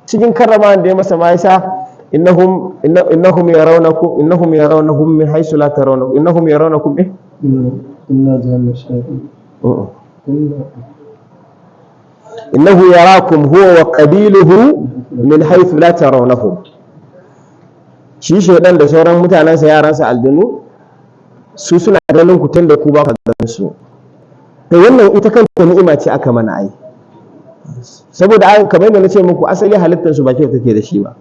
Cikin karrama da ya masa ma yasa innahum yarawnakum min haythu la tarawna, innahum yarawnakum inna jahannama shay'un innahu yarakum huwa wa qabiluhu min haythu la tarawnahum. Shi shaidan da sauran mutanensa, yaransa aljanu, su suna ganin ku tun da ku ba ka ganin su. to wannan ita kanta ni'ima ce aka mana ai, saboda kamar yadda nace muku asali halittar su ba kyau take da shi ba.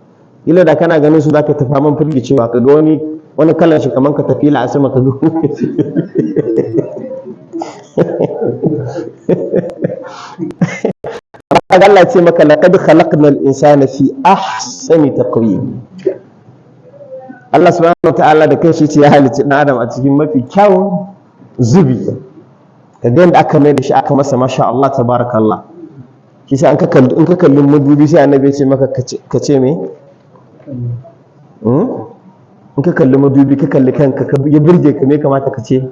Ila da kana ganin su zaka tafi man firgicewa ka ga wani kalan shi kaman ka tafi la asama ka ga Allah ce maka laqad khalaqnal insana fi ahsani taqwim. Allah subhanahu wataala da kanshi ce ya halicci dan adam a cikin mafi kyawun zubi, kaga yadda aka mai da shi aka masa masha Allah tabarakallah. Shi sai in ka kalli madubi sai annabi ya ce maka ka ce me in ka kalli madubi ka kalli kanka ya burge ka me kamata ka ce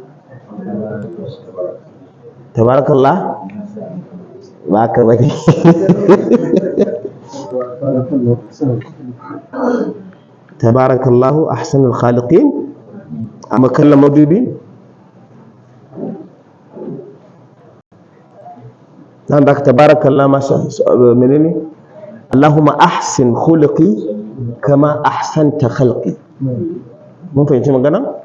tabarakallah ba ka bane tabarakallahu ahsanul khaliqin amma kallon madubi nan da tabarakallah masha menene Allahumma ahsin khuluqi kama ahsanta khalqi. Mun fahimci magana?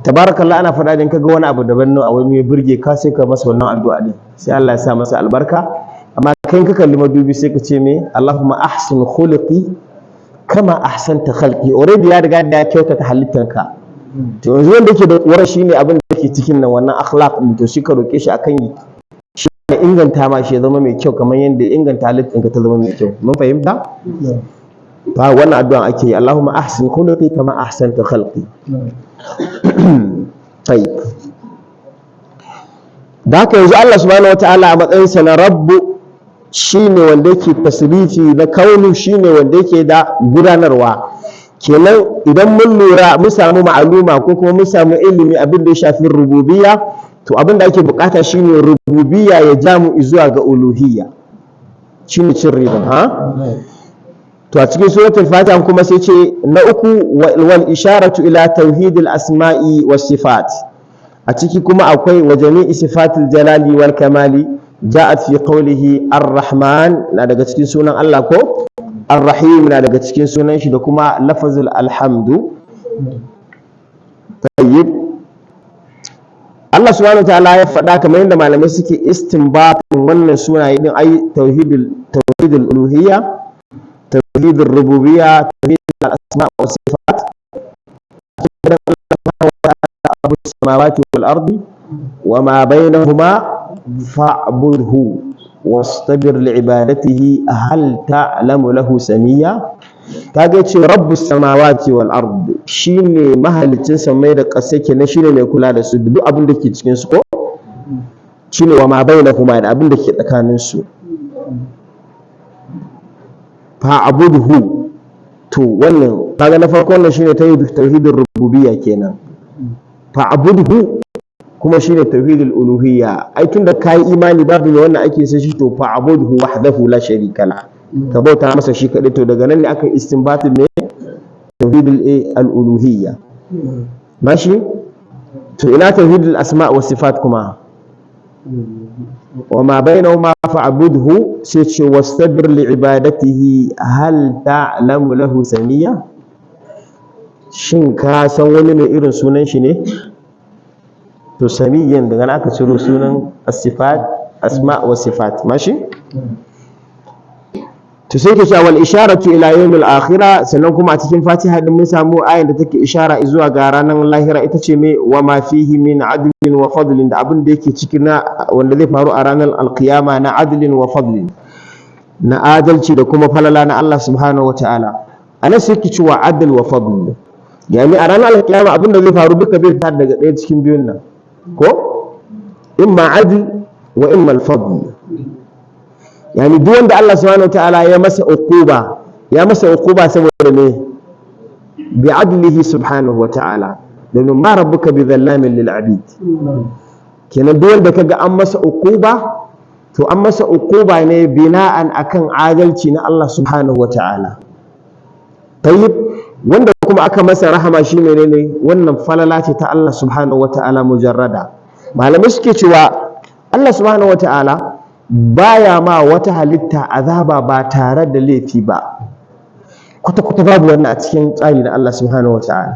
Tabarakallah ana faɗa idan kaga wani abu daban a wani ya burge ka sai ka masa wannan addu'a din sai Allah ya sa masa albarka. Amma kai ka kalli madubi sai ka ce me Allahumma ahsin khuluqi kama ahsanta khalqi. Already ya riga da ya kyautata halittanka. To yanzu wanda yake da kuwar shine abin da yake cikin nan wannan akhlaq din, to shi ka roke shi akan shi ya inganta ma shi ya zama mai kyau kamar yadda inganta halittanka ta zama mai kyau. Mun fahimta? Ba wannan addu'a ake yi Allahumma ahsin khuluqi kama ahsanta khalqi. Tayyib. Da haka yanzu Allah subhanahu wataala a matsayin sa na rabbu shine wanda yake tasrifi na kaunu, shine wanda yake da gudanarwa. Kenan idan mun lura mun samu ma'aluma ko kuma mun samu ilimi abin da ya shafi rububiyya, to abin da ake bukata shine rububiyya ya jamu zuwa ga uluhiyya. Shine cin riba ha? To a cikin suratul Fatiha kuma sai ce na uku wal isharatu ila tauhidil asma'i was sifat. A ciki kuma akwai wa jami'i sifatil jalali wal kamali ja'at fi qawlihi ar-rahman na daga cikin sunan Allah ko ar-rahim na daga cikin sunan shi da kuma lafazul alhamdu. Tayyib. Allah subhanahu wa ta'ala ya faɗa kamar yadda malamai suke istinbatin wannan sunaye din ai tauhidul uluhiyya, توحيد الربوبية، توحيد الأسماء والصفات. رب السماوات والأرض وما بينهما فاعبده واصطبر لعبادته هل تعلم له سميا. kaga ce rabbus samawati wal ard shine mahalicin samai da ƙasa kenan, shine mai kula da su duk abin da ke cikin su ko shine wa ma bainahuma da abin da ke tsakanin su. Fa'budhu, to wannan kaga na farko wannan shine tauhidul rububiyya kenan. Fa'budhu kuma shine tauhidul uluhiyya. Ai tunda kai imani babu ne wannan ake sai shi, to fa'budhu wahdahu la sharika la, ka bauta masa shi kadai. To daga nan ne aka istinbatin ne tauhidul uluhiyya. Mashi to ina tauhidul asma' was sifat kuma wa ma bainahuma fa'budhu sai ce wastabir li ibadatihi hal ta'lamu lahu samiyya. Shin ka san wani mai irin sunan shi ne? To samiyyan daga nan aka ciro sunan as-sifat asma' wa sifat. Mashi to sai ke cewa wal isharatu ila yawmil akhirah. Sannan kuma a cikin Fatiha din mun samu ayan da take ishara zuwa ga ranar lahira, ita ce me wa ma fihi min adlin wa fadlin, da abin da yake cikin na wanda zai faru a ranar alqiyama na adlin wa fadlin, na adalci da kuma falala na Allah subhanahu wataala. Anan sai ke cewa adl wa fadl, yani a ranar alqiyama abin da zai faru duka bai tar daga ɗaya cikin biyun nan ko imma adl wa imma al-fadl. Yani duk wanda Allah subhanahu wataala ya masa uquba saboda me bi adlihi subhanahu wataala, dan ma rabbuka bi dhallamin lil abid. Kenan duk wanda kaga an masa uquba, to an masa uquba ne bina'an akan adalci na Allah subhanahu wataala. Tayyib, wanda kuma aka masa rahama shi menene? Wannan falala ce ta Allah subhanahu wataala mujarrada. Malamai suke cewa Allah subhanahu wataala baya ma wata halitta azaba ba tare da laifi ba, kwata-kwata babu wannan a cikin tsari na Allah subhanahu wataala.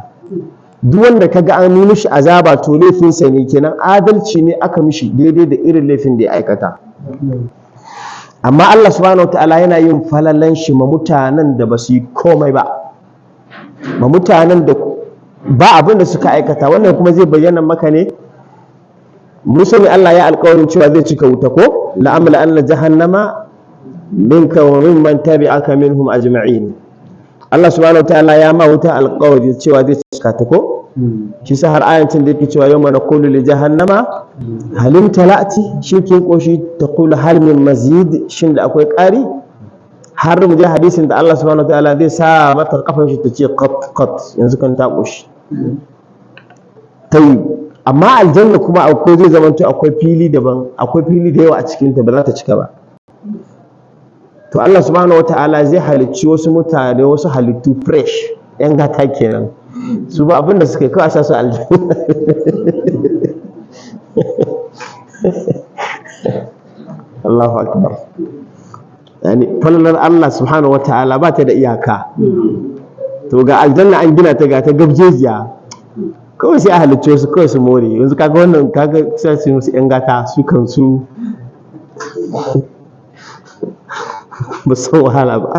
duk wanda kaga an yi mishi azaba to laifinsa ne, kenan adalci ne aka mishi daidai da irin laifin da ya aikata. Amma Allah subhanahu wataala yana yin falalan shi ma mutanen da ba su yi komai ba, ma mutanen da ba abin da suka aikata. Wannan kuma zai bayyana maka ne, mun sani Allah ya alƙawarin cewa zai cika wuta ko la'amla anna jahannama minka wa mimman tabi'aka minhum ajma'in. Allah subhanahu wataala ya ma wuta alƙawari cewa zai cika ta ko shi sa har ayatin da yake cewa yawma naqulu li jahannama halim talati, shi ke koshi taqulu hal min mazid, shin da akwai ƙari? Har mu je hadisin da Allah subhanahu wataala zai sa mata kafan shi ta ce qat yanzu kan ta koshi. Tayi amma aljanna kuma akwai zai zamanto akwai fili daban, akwai fili da yawa a cikin ta ba za ta cika ba. To Allah subhanahu wataala zai halicci wasu mutane, wasu halittu fresh, yan gata kenan, su ba abinda suka yi kawai sa su aljanna. Allahu akbar. Yani falalar Allah subhanahu wataala ba ta da iyaka. To ga aljanna an gina ta ga ta gabjejiya, kawai sai a halicce su kawai su more. Yanzu kaga wannan, kaga sai su musu yan gata, su kan su ba san wahala ba.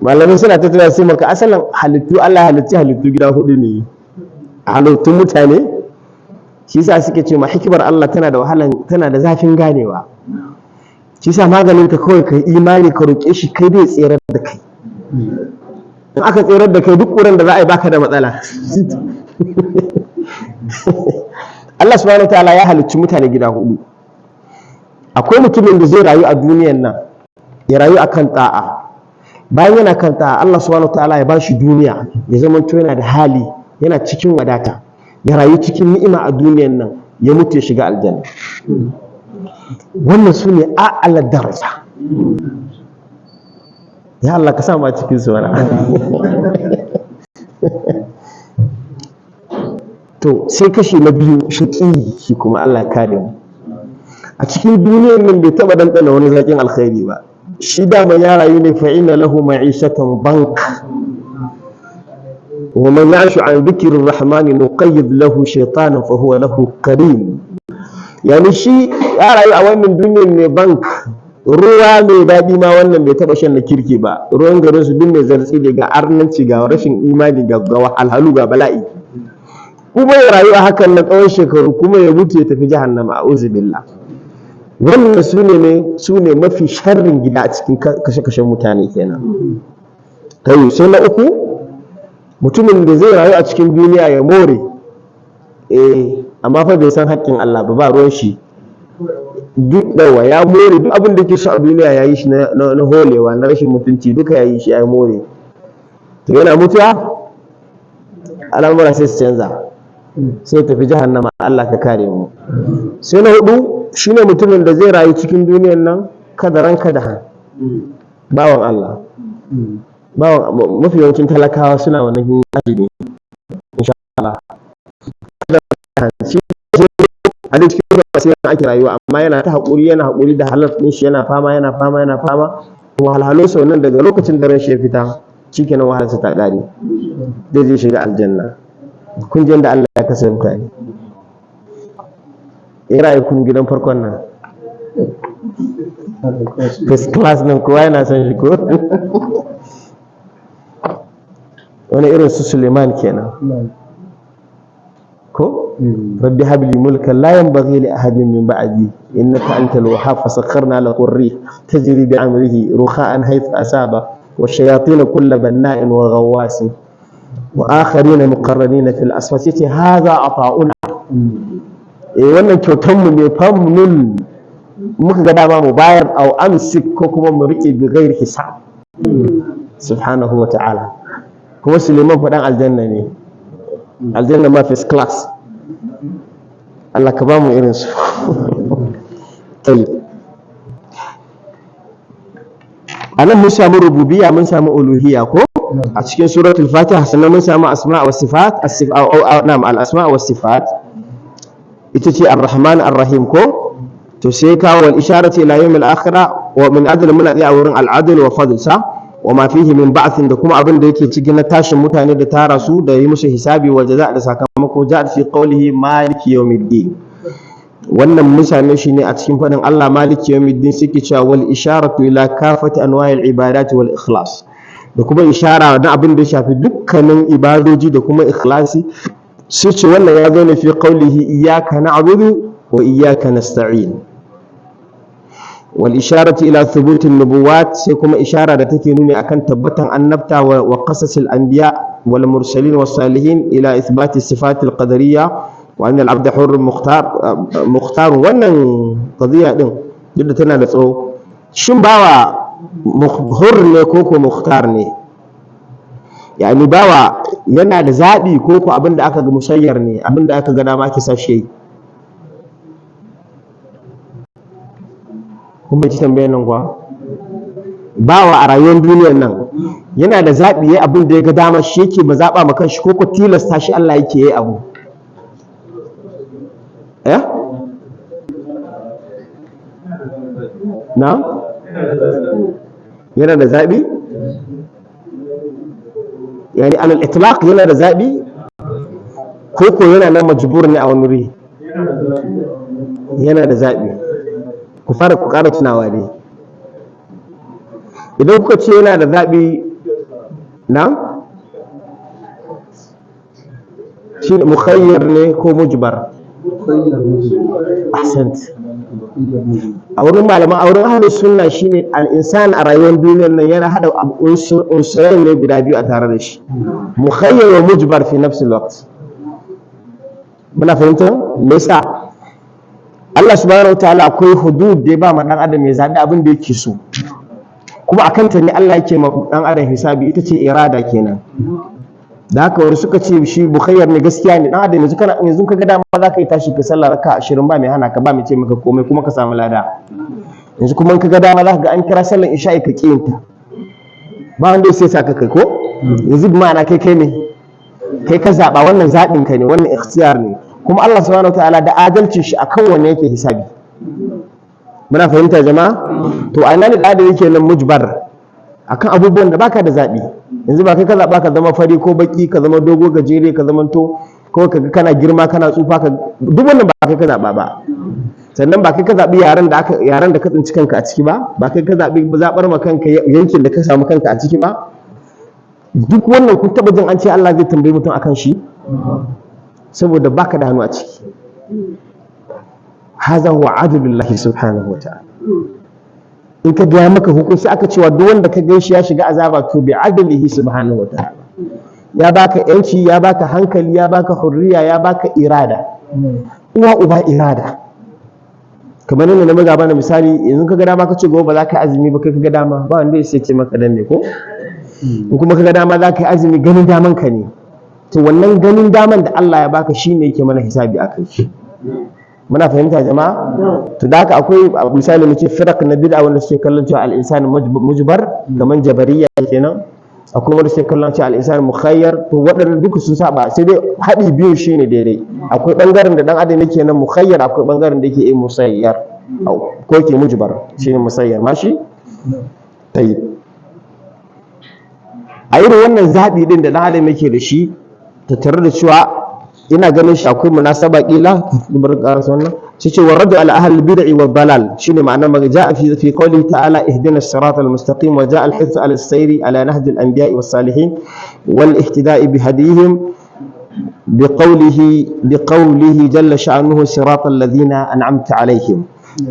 Malamai suna tattara sai maka asalin halittu, Allah halitti halittu gida hudu ne. Halittun mutane, shi sa suke ce ma hikimar Allah tana da wahalan, tana da zafin ganewa. Shi sa maganin ka kawai kai imani ka roƙe shi, kai dai tserar da kai. In aka tserar da kai duk ƙuran da za a yi baka da matsala. Allah subhanahu wa ta'ala ya halicci mutane gida hudu. Akwai mutumin da zai rayu a duniyan nan, ya rayu akan ta'a. Bayan yana kan ta'a, Allah subhanahu wa ta'ala ya bashi duniya, ya zama to yana da hali, yana cikin wadata, ya rayu cikin ni'ima a duniyan nan, ya mutu ya shiga aljanna. Wannan su ne a'ala daraja. Ya Allah ka sa mu a cikin su wani. To sai kashi na biyu, shi kuma Allah ya kare mu. A cikin duniyar nan bai taba dandana wani zakin alkhairi ba. Shi dama ya rayu ne fa inna lahu ma'ishatan banka. Wa man ya'shu an dhikri rahmani nuqayyid lahu shaytanan fa huwa lahu qarin. Yani shi ya rayu a wannan duniyar ne bank. Ruwa mai daɗi ma wannan bai taɓa shan na kirki ba. Ruwan garin su duk mai zartsi ne, ga arnanci, ga rashin imani, ga wahalhalu, ga bala'i. Kuma ya rayu a hakan na tsawon shekaru, kuma ya mutu ya tafi jahannama, a'udhu billah. Wannan su ne mafi sharrin gida a cikin kashe-kashen mutane kenan. Tayi sai na uku, mutumin da zai rayu a cikin duniya ya more, amma fa bai san haƙƙin Allah ba ruwan shi. Duk dawa ya more, duk abin da ke so a duniya ya yi shi na holewa, na rashin mutunci, duka ya yi shi, ya more. To yana mutuwa, al'amura sai su canza, sai tafi jahannama. Allah ka kare mu. Sai na hudu shine mutumin da zai rayu cikin duniyan nan kadaran kada, bawan Allah. Mafi yawancin talakawa suna wannan hali ne, insha Allah. A duk cikin sai ake rayuwa, amma yana ta haƙuri da halar ɗin shi, yana fama, wahalhalu sau nan daga lokacin da ran shi ya fita, shikenan wahalarsa ta ƙare, zai shiga aljanna. Kun ji yadda Allah ya kasanta ne. Ya rayu kun gidan farkon nan, first class nan kowa yana son shi ko? Wani irin su Suleiman kenan ko? Rabbi habli mulkan la yanbaghi li ahadin min ba'di innaka antal wahhab fasakharna lahu ar-rih tajri bi amrihi rukha'an haythu asaba wash-shayatin kull banna'in wa ghawwasin wa akharina muqarranina fil asfati hadha ata'una. Wannan kyautan mu ne famnun, muka ga dama mu bayar, au amsik ko kuma mu rike bi ghairi hisab. Subhanahu wa ta'ala. Kuma Suleiman faɗan aljanna ne, aljanna ma first class. Allah ka ba mu irin su. Anan mun samu rububiyya, mun samu uluhiyya ko? A cikin suratul Fatiha, sannan mun samu asma' wa sifat, al-asma' wa sifat. Ita ce ar-Rahman ar-Rahim ko? To sai kawo wal isharati ila yawmil akhirah, wa min adl mun a wurin al-adl wa fadl sa. wa ma fihi min ba'thin da kuma abin da yake cikin na tashin mutane da tara su da yi musu hisabi wa jaza da sakamako ja'at fi qawlihi maliki yawmiddin. wannan mutane shi ne a cikin fadin Allah maliki yawmiddin suke cewa wal isharatu ila kafati anwa'il ibadati wal ikhlas, da kuma ishara na abin da ya shafi dukkanin ibadoji da kuma ikhlasi. sai ce wannan ya zo ne fi qawlihi iyyaka na'budu wa iyyaka nasta'in. wal isharatu ila thubutin nubuwat, sai kuma ishara da take nuni akan tabbatan annabta wa qasasil anbiya wal mursalin was salihin ila ithbati sifatil qadariyya wa anna al abda hurr mukhtar. wannan qadiya din duk da tana da tsawo, shin bawa hurr ne ko mukhtar ne? yani bawa yana da zabi ko abinda aka ga musayyar ne, abinda aka ga dama ki sashe. kun bai ci tambayar nan kuwa? bawa a rayuwar duniyar nan yana da zaɓi ya abin da ya ga dama shi yake ba zaɓa ma kanshi ko tilasta shi Allah yake yi abu? na? yana da zaɓi? yani alal itlaq yana da zaɓi ko yana nan majbur ne a wani wuri? yana da zaɓi. ku ƙara tunawa ne idan kuka ce yana da zaɓi na shi ne mukhayyar ne ko mujbar? ahsant. a wurin malaman auren ahlus sunna shine al-insan a rayuwar duniyar nan yana hada unsurai ne guda biyu a tare da shi, mukhayyar wa mujbar fi nafsi al-waqt. muna fahimta me yasa Allah subhanahu wataala akwai hudud da ya ba ma dan adam ya zabi abin da yake so, kuma akan ta ne Allah yake ma dan adam hisabi, ita ce irada kenan. da haka wani suka ce shi bukhayyar ne, gaskiya ne. dan adam yanzu kaga dama za ka yi tashi ka sallah raka 20 ba mai hana ka, ba mai ce maka komai, kuma ka samu lada. yanzu kuma in kaga dama za ka ga an kira sallar isha'i ka kiyinta, ba wanda sai sa ka kai ko yanzu bi ma'ana kai ne, kai ka zaba, wannan zabin ka ne, wannan ikhtiyar ne. kuma Allah subhanahu wataala da adalcin shi akan wanne yake hisabi. muna fahimta jama'a? to a nan da yake nan mujbar akan abubuwan da baka da zabi. yanzu ba kai ka zaba ka zama fari ko baki, ka zama dogo gajere, ka zama to ko kaga kana girma kana tsufa, ka duk wannan ba kai ka zaba ba. sannan ba kai ka zabi yaran da ka tsinci kanka a ciki ba kai ka zabi zabar ma kanka yankin da ka samu kanka a ciki ba. duk wannan kun taba jin an ce Allah zai tambaye mutum akan shi? saboda baka da hannu a ciki. haza huwa adlullahi subhanahu wataala. in ka ga maka hukunci aka cewa duk wanda ka gan shi ya shiga azaba, to bi adlihi subhanahu wataala. ya baka yanci, ya baka hankali, ya baka hurriya, ya baka irada. uwa uba irada. kamar nan na maza bana misali, yanzu ka ga dama ka ce gobe ba za ka yi azumi ba, kai ka ga dama, ba wanda ya ce maka dan ne ko? in kuma ka ga dama za ka yi azumi, ganin daman ka ne. to wannan ganin daman da Allah ya baka shine yake mana hisabi akan shi. muna fahimta jama'a? to da haka akwai misali mu ce firaq na bid'a wanda suke kallon cewa al-insan mujbar, kaman jabariya kenan. akwai wanda suke kallon cewa al-insan mukhayyar. to waɗannan duka sun saba, sai dai haɗi biyu shine daidai. akwai bangaren da dan adam yake nan mukhayyar, akwai bangaren da yake musayyar ko yake mujbar, shine musayyar mashi. tayyib, a irin wannan zabi din da dan adam yake da shi, tattare da cewa ina ganin shi akwai munasaba kila bar karas wannan shi ce waradu ala ahli bid'i wa dalal, shine ma'ana ma ja'a fi qawli ta'ala ihdinas siratal mustaqim wa ja'a al-hiths ala as-sayri ala nahj al-anbiya'i was salihin wal ihtida'i bi hadihim biqawlihi jalla sha'nuhu siratal ladina an'amta alaihim.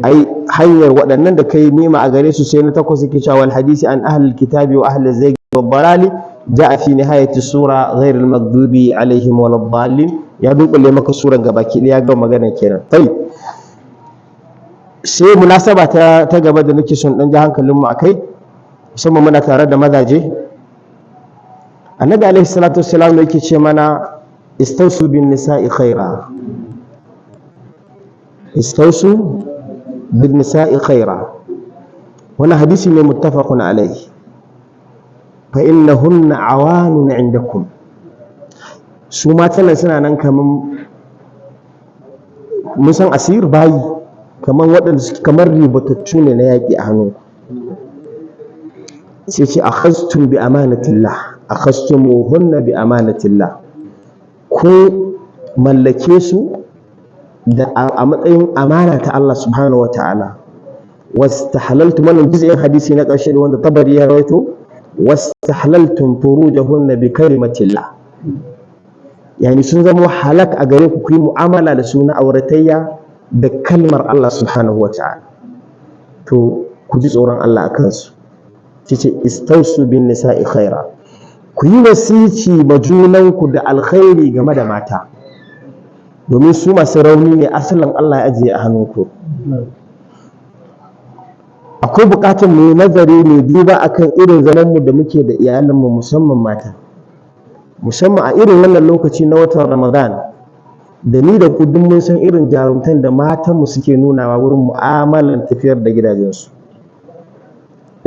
ai hanyar waɗannan da kai nima a gare su. sai na takwas yake cewa wal hadisi an ahli al-kitabi wa ahli az-zayg wa dalali ja'a fi nihayati sura ghayr al-maghdubi alaihim wal dhalin. ya dunkule maka suran gabaki ɗaya ga magana kenan. sai munasaba ta gaba da nake son dan ji hankalinmu akai, musamman muna tare da mazaje. annabi alaihi salatu wassalam yake ce mana istausu bin nisa'i khaira, istausu bin nisa'i khaira. wannan hadisi ne muttafaqun alaihi. fa innahunna awanun indakum, su matan suna nan kaman musan asir bayi, kaman waɗanda suke kamar ribatattu ne na yaƙi a hannu. sai ce akhaztum bi amanatillah, akhaztumuhunna bi amanatillah, ku mallake su da a matsayin amana ta Allah subhanahu wata'ala. Wastahlaltum, wannan juz'in hadisi na ƙarshe da wanda Tabari ya rawaito, wastahlaltum furujahunna bi kalimatillah, yani sun zama halak a gare ku yi mu'amala da su na auratayya da kalmar Allah subhanahu wata'ala. To ku ji tsoron Allah a kansu. Ce istausu bin nisa'i khaira, ku yi wasici ma junanku da alkhairi game da mata, domin su masu rauni ne, asalin Allah ya ajiye a hannunku. Akwai bukatar mu nazari ne duba akan irin zamanmu da muke da iyalanmu, musamman mata, musamman a irin wannan lokaci na watan Ramadan. Da ni da ku duk mun san irin jarumtan da matanmu suke nunawa wurin mu'amalar tafiyar da gidajensu.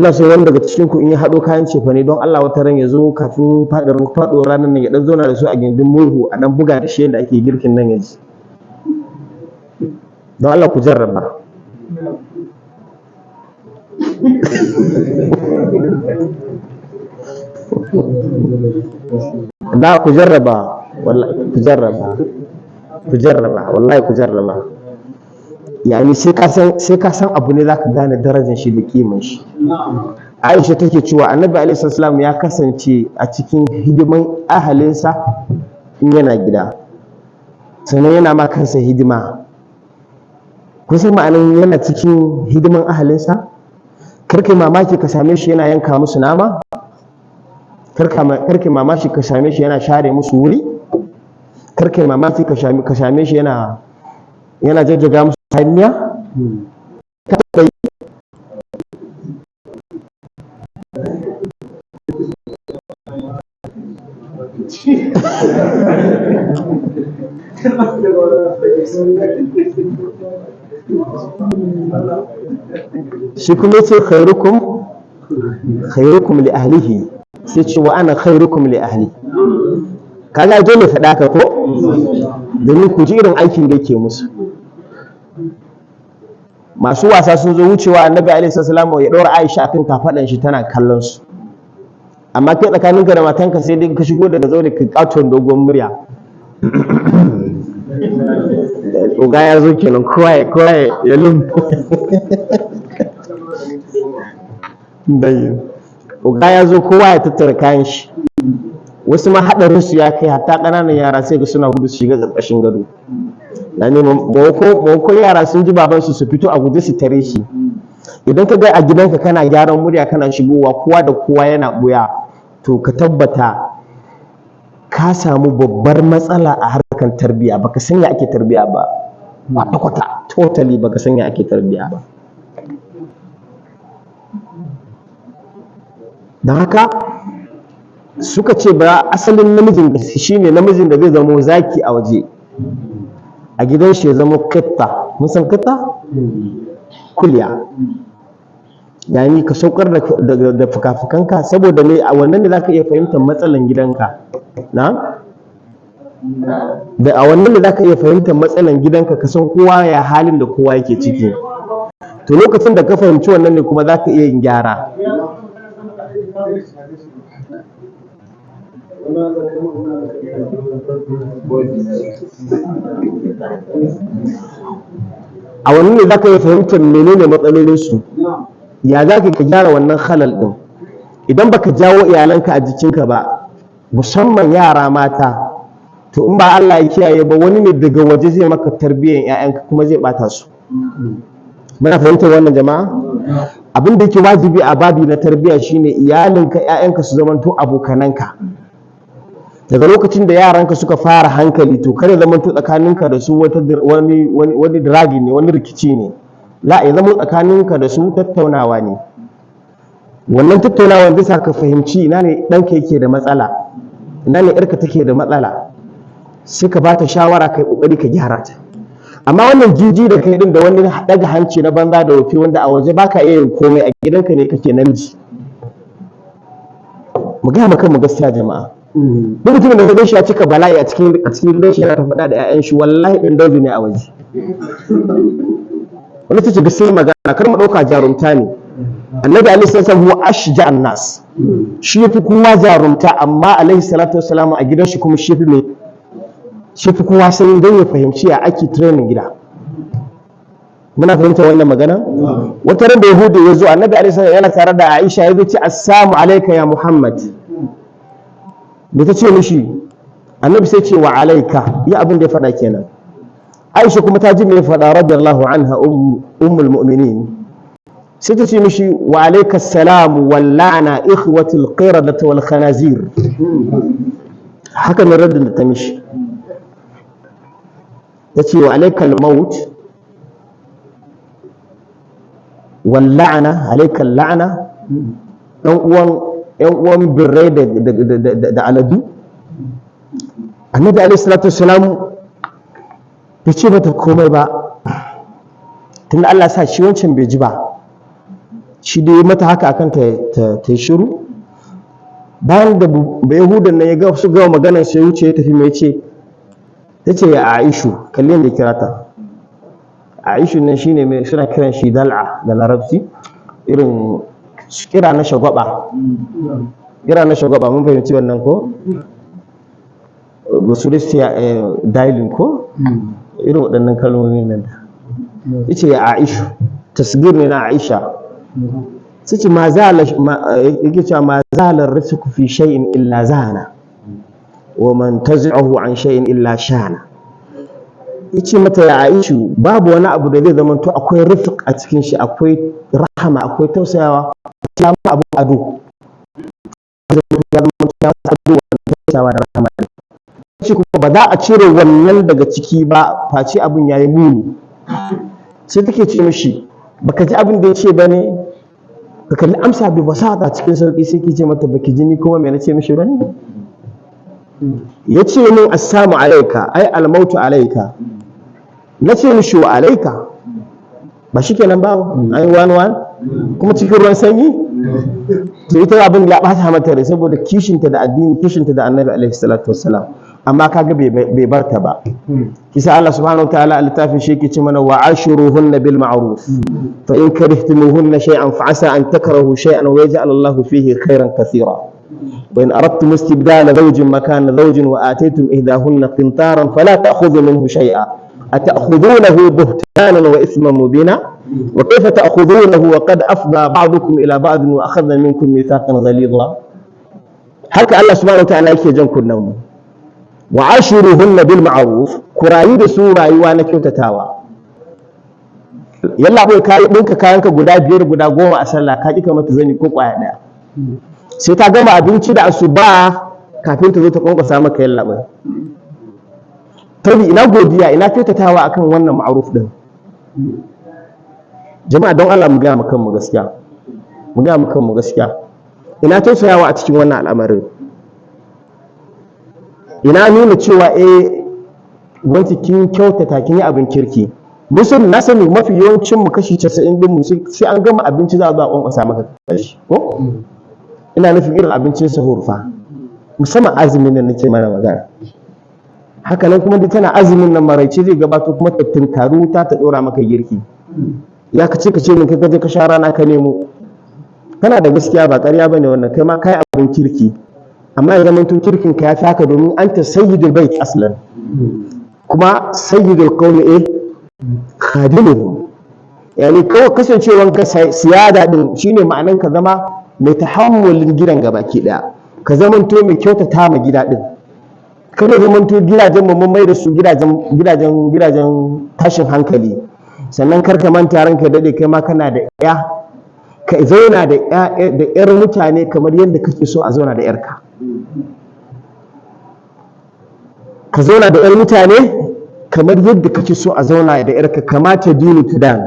Ina so wani daga cikin ku in ya haɗo kayan cefane don Allah wata ran ya zo kafin faɗuwar ranar nan ya ɗan zauna da su a gindin murhu a ɗan buga da shi yadda ake girkin nan yanzu. Don Allah ku jarraba. Da ku jarraba, wallahi ku jarraba, ku jarraba, wallahi ku jarraba. Yani sai ka san abu ne zaka gane darajar shi da kiman shi. Aisha take cewa Annabi alaihi salam ya kasance a cikin hidiman ahalinsa in yana gida, sannan yana ma kansa hidima. Kun san ma'anar yana cikin hidiman ahalinsa? Karkai mamaki ka same shi yana yanka musu nama, karkai mamaki ka same shi yana share musu wuri, karkai mamaki ka same shi yana jajjaga musu hanya. Shi kuma ce khairukum li ahlihi, sai ce wa ana khairukum li ahli. Kaga dole faɗa ka ko domin ku ji irin aikin da yake musu. Masu wasa sun zo wucewa, Annabi alaihi salamu ya ɗora Aisha akan kafaɗan shi tana kallon su, amma kai tsakaninka da matanka sai dai ka shigo daga zaune ka katon dogon murya. Oga ya zo kenan, kowa ya lumbu. Oga ya zo, kowa ya tattara kayan shi. Wasu ma haɗarin su ya kai hatta ƙananan yara sai ga suna gudu su shiga ƙarƙashin gado. Yani maimakon yara sun ji babansu su fito a guje su tare shi. Idan ka ga a gidanka kana gyaran murya kana shigowa, kowa da kowa yana ɓuya, to ka tabbata ka samu babbar matsala a harkar tarbiyya. Baka san ya ake tarbiyya ba, kwata-kwata, totally baka san ya ake tarbiyya ba. Don haka suka ce ba asalin namijin shi ne namijin da zai zama zaki a waje, a gidan shi ya zama kitta. Mun san kitta? Kulya. Yani ka saukar da fuka-fukanka, saboda ne a wannan da za ka iya fahimtar matsalan gidanka. Na? Da a wannan da za ka iya fahimtar matsalan gidanka, ka san kowa ya halin da kowa yake ciki. To lokacin da ka fahimci wannan ne kuma za ka iya yin gyara. A wannan ne za ka iya fahimtar menene matsalolinsu, ya za ka gyara wannan halal ɗin. Idan baka jawo iyalanka a jikinka ba, musamman yara mata, to in ba Allah ya kiyaye ba, wani ne daga waje zai maka tarbiyyar 'ya'yanka kuma zai bata su. Muna fahimtar wannan jama'a? Abin da yake wajibi a babi na tarbiyya shine iyalinka, 'ya'yanka su zamanto abokananka. Daga lokacin da yaranka suka fara hankali, to kada zamanto tsakaninka da su wani dragi ne, wani rikici ne. La, ya zama tsakaninka da su tattaunawa ne. Wannan tattaunawa zai sa ka fahimci ina ne ɗanka yake da matsala, ina ne ƴarka take da matsala, sai ka ba ta shawara, kai ƙoƙari ka gyara ta. Amma wannan jiji da kai din da wani daga hanci na banza da wofi wanda a waje baka iya yin komai, a gidanka ne kake namiji. Mu gaya maka mu gaskiya jama'a. Duk mutumin da ka shi ya cika bala'i a cikin gidan shi yana ta faɗa da 'ya'yan shi, wallahi ɗin daudu ne a waje. Wani ta ce gaskiya magana, kar mu ɗauka jarumta ne. annabi alaihi salatu wasallam huwa ashja'an nas, shi yafi kowa jarumta, amma alaihi salatu wasallam a gidan shi kuma shi fi kowa sai don ya fahimci a ake training gida. Muna fahimta wannan magana? Wata ran da Yahudu ya zo, annabi alaihi salatu yana tare da Aisha, ya ce assalamu alayka ya Muhammad. Da ta ce mishi, annabi sai ce wa alayka, ya abin da ya faɗa kenan. Aisha kuma ta ji me ya faɗa radiyallahu anha ummul mu'minin. Sai ta ce mishi wa alayka assalam wal la'na ikhwatul qiradati wal khanazir. Haka ne raddin da ta mishi. Ta ce wa alayka al maut wal la'na, alayka al la'na, yan uwan birrai da aladu. Annabi alaihi salatu wassalam bai ce mata komai ba, tunda Allah sa shi wancan bai ji ba, shi dai mata haka akan ta yi shiru. Bayan da Yahudan nan ya ga su gawa maganar sai wuce ya tafi, mai ce ta ce ya Aishu, kalli yadda kira ta Aishu nan shine mai suna kiran shi dal'a da larabci, irin kira na shagwaba, mun fahimci wannan ko basuristiya dailin ko irin waɗannan kalmomin nan. Yace ya Aishu, tasgir ne na Aisha. Sace yake cewa ma zala rizqu fi shay'in illa zana wa man taz'ahu an shay'in illa shana. Yace mata ya Aishu, babu wani abu da zai zama to akwai rizq a cikin shi, akwai rahama, akwai tausayawa, ya ma abu ado da rahama. Shi kuma ba za a cire wannan daga ciki ba face abin yayi muni. Sai take ce mishi, baka ji abin da ya ce bane? Ka kalli amsa bi basata cikin sauki, sai ke ce mata baki ji ni kuma me nace mishi bane? Yace min assalamu alayka, ai almautu alayka. Nace mishi wa alayka, ba shikenan ba ai wan kuma cikin ruwan sanyi. To ita abin ya bata mata rai saboda kishinta da addini, kishinta da Annabi alaihi salatu wassalam, amma kaga bai barta ba. Kisa Allah subhanahu wa ta'ala al-tafi shi yake ce mana wa ashiruhunna bil ma'ruf fa in karihtumuhunna shay'an fa asa an takrahu shay'an wa yaj'al Allahu fihi khairan kathira wa in aradtum istibdala zawjin makana zawjin wa ataytum ihdahunna qintaran fala ta'khudhu minhu shay'a ata'khudhunahu buhtanan wa ithman mubina wa kayfa ta'khudhunahu wa qad afdha ba'dukum ila ba'd wa akhadna minkum mithaqan ghalidha. Haka Allah subhanahu wa ta'ala yake jan kunnan mu. Wa ashiruhunna bil ma'ruf, ku rayu da su rayuwa na kyautatawa. Yalla bai kai dinka kayanka guda 5 guda 10 a sallah, ka kika mata zani ko kwaya daya, sai ta gama abinci da asuba kafin ta zo ta kwankwasa maka yalla bai. Tabi ina godiya, ina kyautatawa akan wannan ma'ruf din. Jama'a don Allah mu ga mu kanmu gaskiya, ina tausayawa a cikin wannan al'amarin. Ina nuna cewa wanki kin kyautata, kin yi abin kirki. Musulun na sani mafi yawancin mu kashi 90 din mu sai an gama abinci za a zo a kwankwasa maka kashi ko ina nufin irin abincin sahur fa, musamman azumin nan nake mana magana. Haka nan kuma duk tana azumin nan maraice zai gabato kuma ta tunkaru ta dora maka girki. Ya kace min kai kaje ka sha rana ka nemo. Kana da gaskiya, ba ƙarya bane wannan, kai ma kai abin kirki. Amma ya zama kirkin ka ya fi haka, domin an ta sayyidul bait aslan, kuma sayyidul qawmi khadimuhu. Yani kawai kasancewan ka siyada din shine ma'anan ka zama mai tahammulin gidan gabaki daya, ka zamanto mai kyautata ma gida din. Kada zamanto gidajen mu mun mai da su gidajen tashin hankali. Sannan kar ka manta ranka dade kai ma kana da ka zauna da yar mutane kamar yadda kake so a zauna da yarka. Ka zauna da 'yar mutane kamar yadda kake so a zauna da 'yarka, kamata dinu tudan.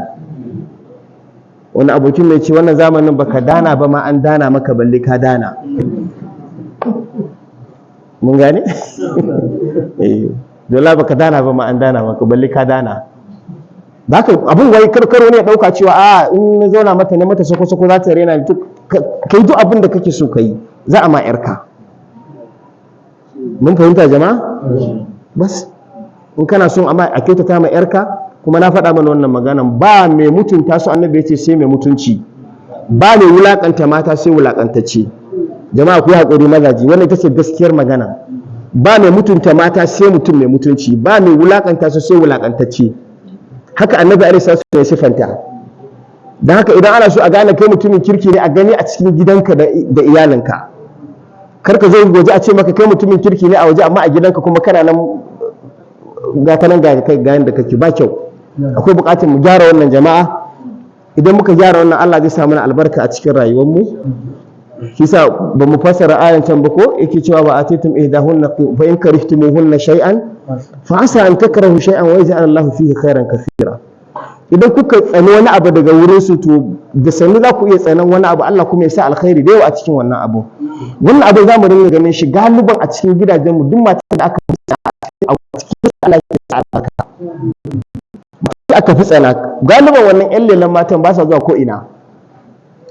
Wani abokin mai ce wannan zamanin baka dana ba ma an dana maka, balle ka dana. Mun gane? Dole baka dana ba ma an dana maka, balle ka dana. Zaka abun wai karkaro ne ya dauka cewa in na zauna mata ne mata sako za ta rena ni. Kai duk abin da kake so kai, za a ma 'yarka. Mun fahimta jama'a? Bas in kana son amma a kyautata ma 'yarka, kuma na faɗa mana wannan maganan, ba mai mutunta su annabi ya ce sai mai mutunci. ba mai wulakanta mata sai wulakantacce. Jama'a ku yi haƙuri mazaji, wannan ita ce gaskiyar magana. Ba mai mutunta mata sai mutum mai mutunci, ba mai wulakanta su sai wulakantacce. Haka annabi alaihi salatu ya sifanta. Dan haka idan ana so a gane kai mutumin kirki ne, a gani a cikin gidanka da iyalinka. Kar ka zo waje a ce maka kai mutumin kirki ne a waje, amma a gidanka kuma kana nan ga kanan ga yanda kake, ba kyau. Akwai buƙatar mu gyara wannan jama'a. Idan muka gyara wannan, Allah zai sa mana albarka a cikin rayuwar mu. Shi sa ba mu fassara ayan can ba ko yake cewa ba atitum ihdahunna fa in karihtumuhunna shay'an fa asa an takrahu shay'an wa yaj'al Allahu fihi khairan kathira. Idan kuka tsani wani abu daga wurin su, to da sanu za ku iya tsanan wani abu, Allah kuma ya sa alkhairi da yawa a cikin wannan abu. Wannan abu za mu dinga ganin shi galiban a cikin gidajen mu. Duk matan da aka fi a cikin Allah ya sa albarka. Aka fi tsana galiban wannan ƴan lelan matan ba sa zuwa ko ina.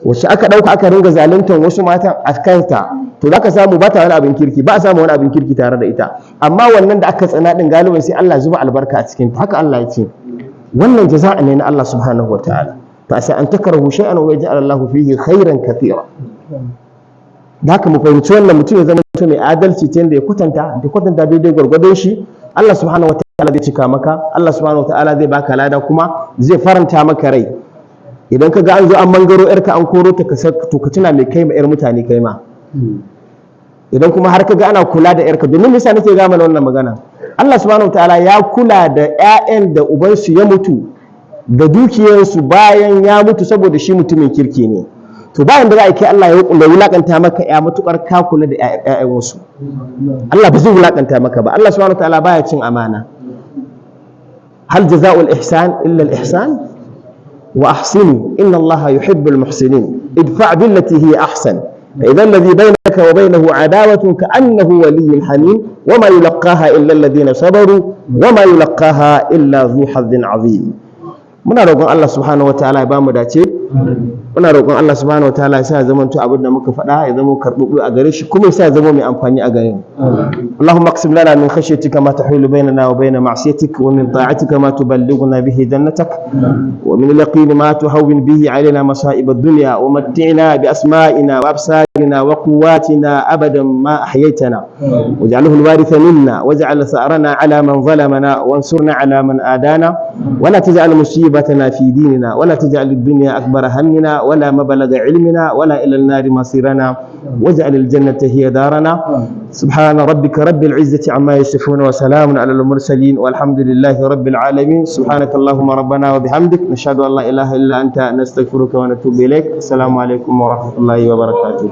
Wacce aka ɗauka aka ringa zaluntar wasu matan a kanta, to za ka samu ba ta wani abin kirki, ba a samu wani abin kirki tare da ita. Amma wannan da aka tsana ɗin galiban sai Allah zuba albarka a cikin. Haka Allah ya ce wannan jaza'a ne na Allah subhanahu wa ta'ala. Fa sai an takrahu shay'an wa yaj'al Allahu fihi khairan kathira. Da haka mu fahimci wannan, mutum ya zama mutum mai adalci ta yadda ya kwatanta daidai gwargwadon shi. Allah subhanahu wa ta'ala zai cika maka, Allah subhanahu wa ta'ala zai baka lada, kuma zai faranta maka rai. Idan ka ga an zo an mangaro yarka an koro ta, to ka tuna mai kai ma yar mutane kai ma. Idan kuma har ka ga ana kula da yarka, domin nisa nake ga mana wannan magana, Allah subhanahu wataala ya kula da ƴaƴan da ubansu ya mutu da dukiyarsu bayan ya mutu, saboda shi mutumin kirki ne. To bayan da za a kai Allah ya wulakanta maka ya matukar ka kula da ƴaƴan wasu. Allah ba zai wulakanta maka ba. Allah subhanahu wataala baya cin amana. Hal jaza'ul ihsan illa al ihsan وأحسنوا إن الله يحب المحسنين ادفع بالتي هي أحسن فإذا الذي بينك وبينه عداوة كأنه ولي حميم وما يلقاها إلا الذين صبروا وما يلقاها إلا ذو حظ عظيم. muna roƙon Allah subhanahu wataala ya bamu dace, muna roƙon Allah subhanahu wataala ya sa ya zama abin da muka faɗa ya zama karɓuɓɓu a gare shi, kuma ya sa ya zama mai amfani a gare mu. Allahumma aqsim lana min khashyatika ma tahulu bainana wa bain ma'siyatik, wa min ta'atika ma tuballighuna bihi jannatak, wa min al-yaqin ma tuhawwin bihi alaina masa'ib ad-dunya, wa matti'na bi asma'ina wa absarina wa quwwatina abadan ma ahyaytana, waj'alhu al-waritha minna waj'al tha'rana ala man zalamana wansurna ala man adana, wa la taj'al مصيبتنا في ديننا ولا تجعل الدنيا أكبر همنا ولا مبلغ علمنا ولا إلى النار مصيرنا واجعل الجنة هي دارنا. سبحان ربك رب العزة عما يصفون وسلام على المرسلين والحمد لله رب العالمين. سبحانك اللهم ربنا وبحمدك نشهد أن لا إله إلا أنت نستغفرك ونتوب إليك. السلام عليكم ورحمة الله وبركاته.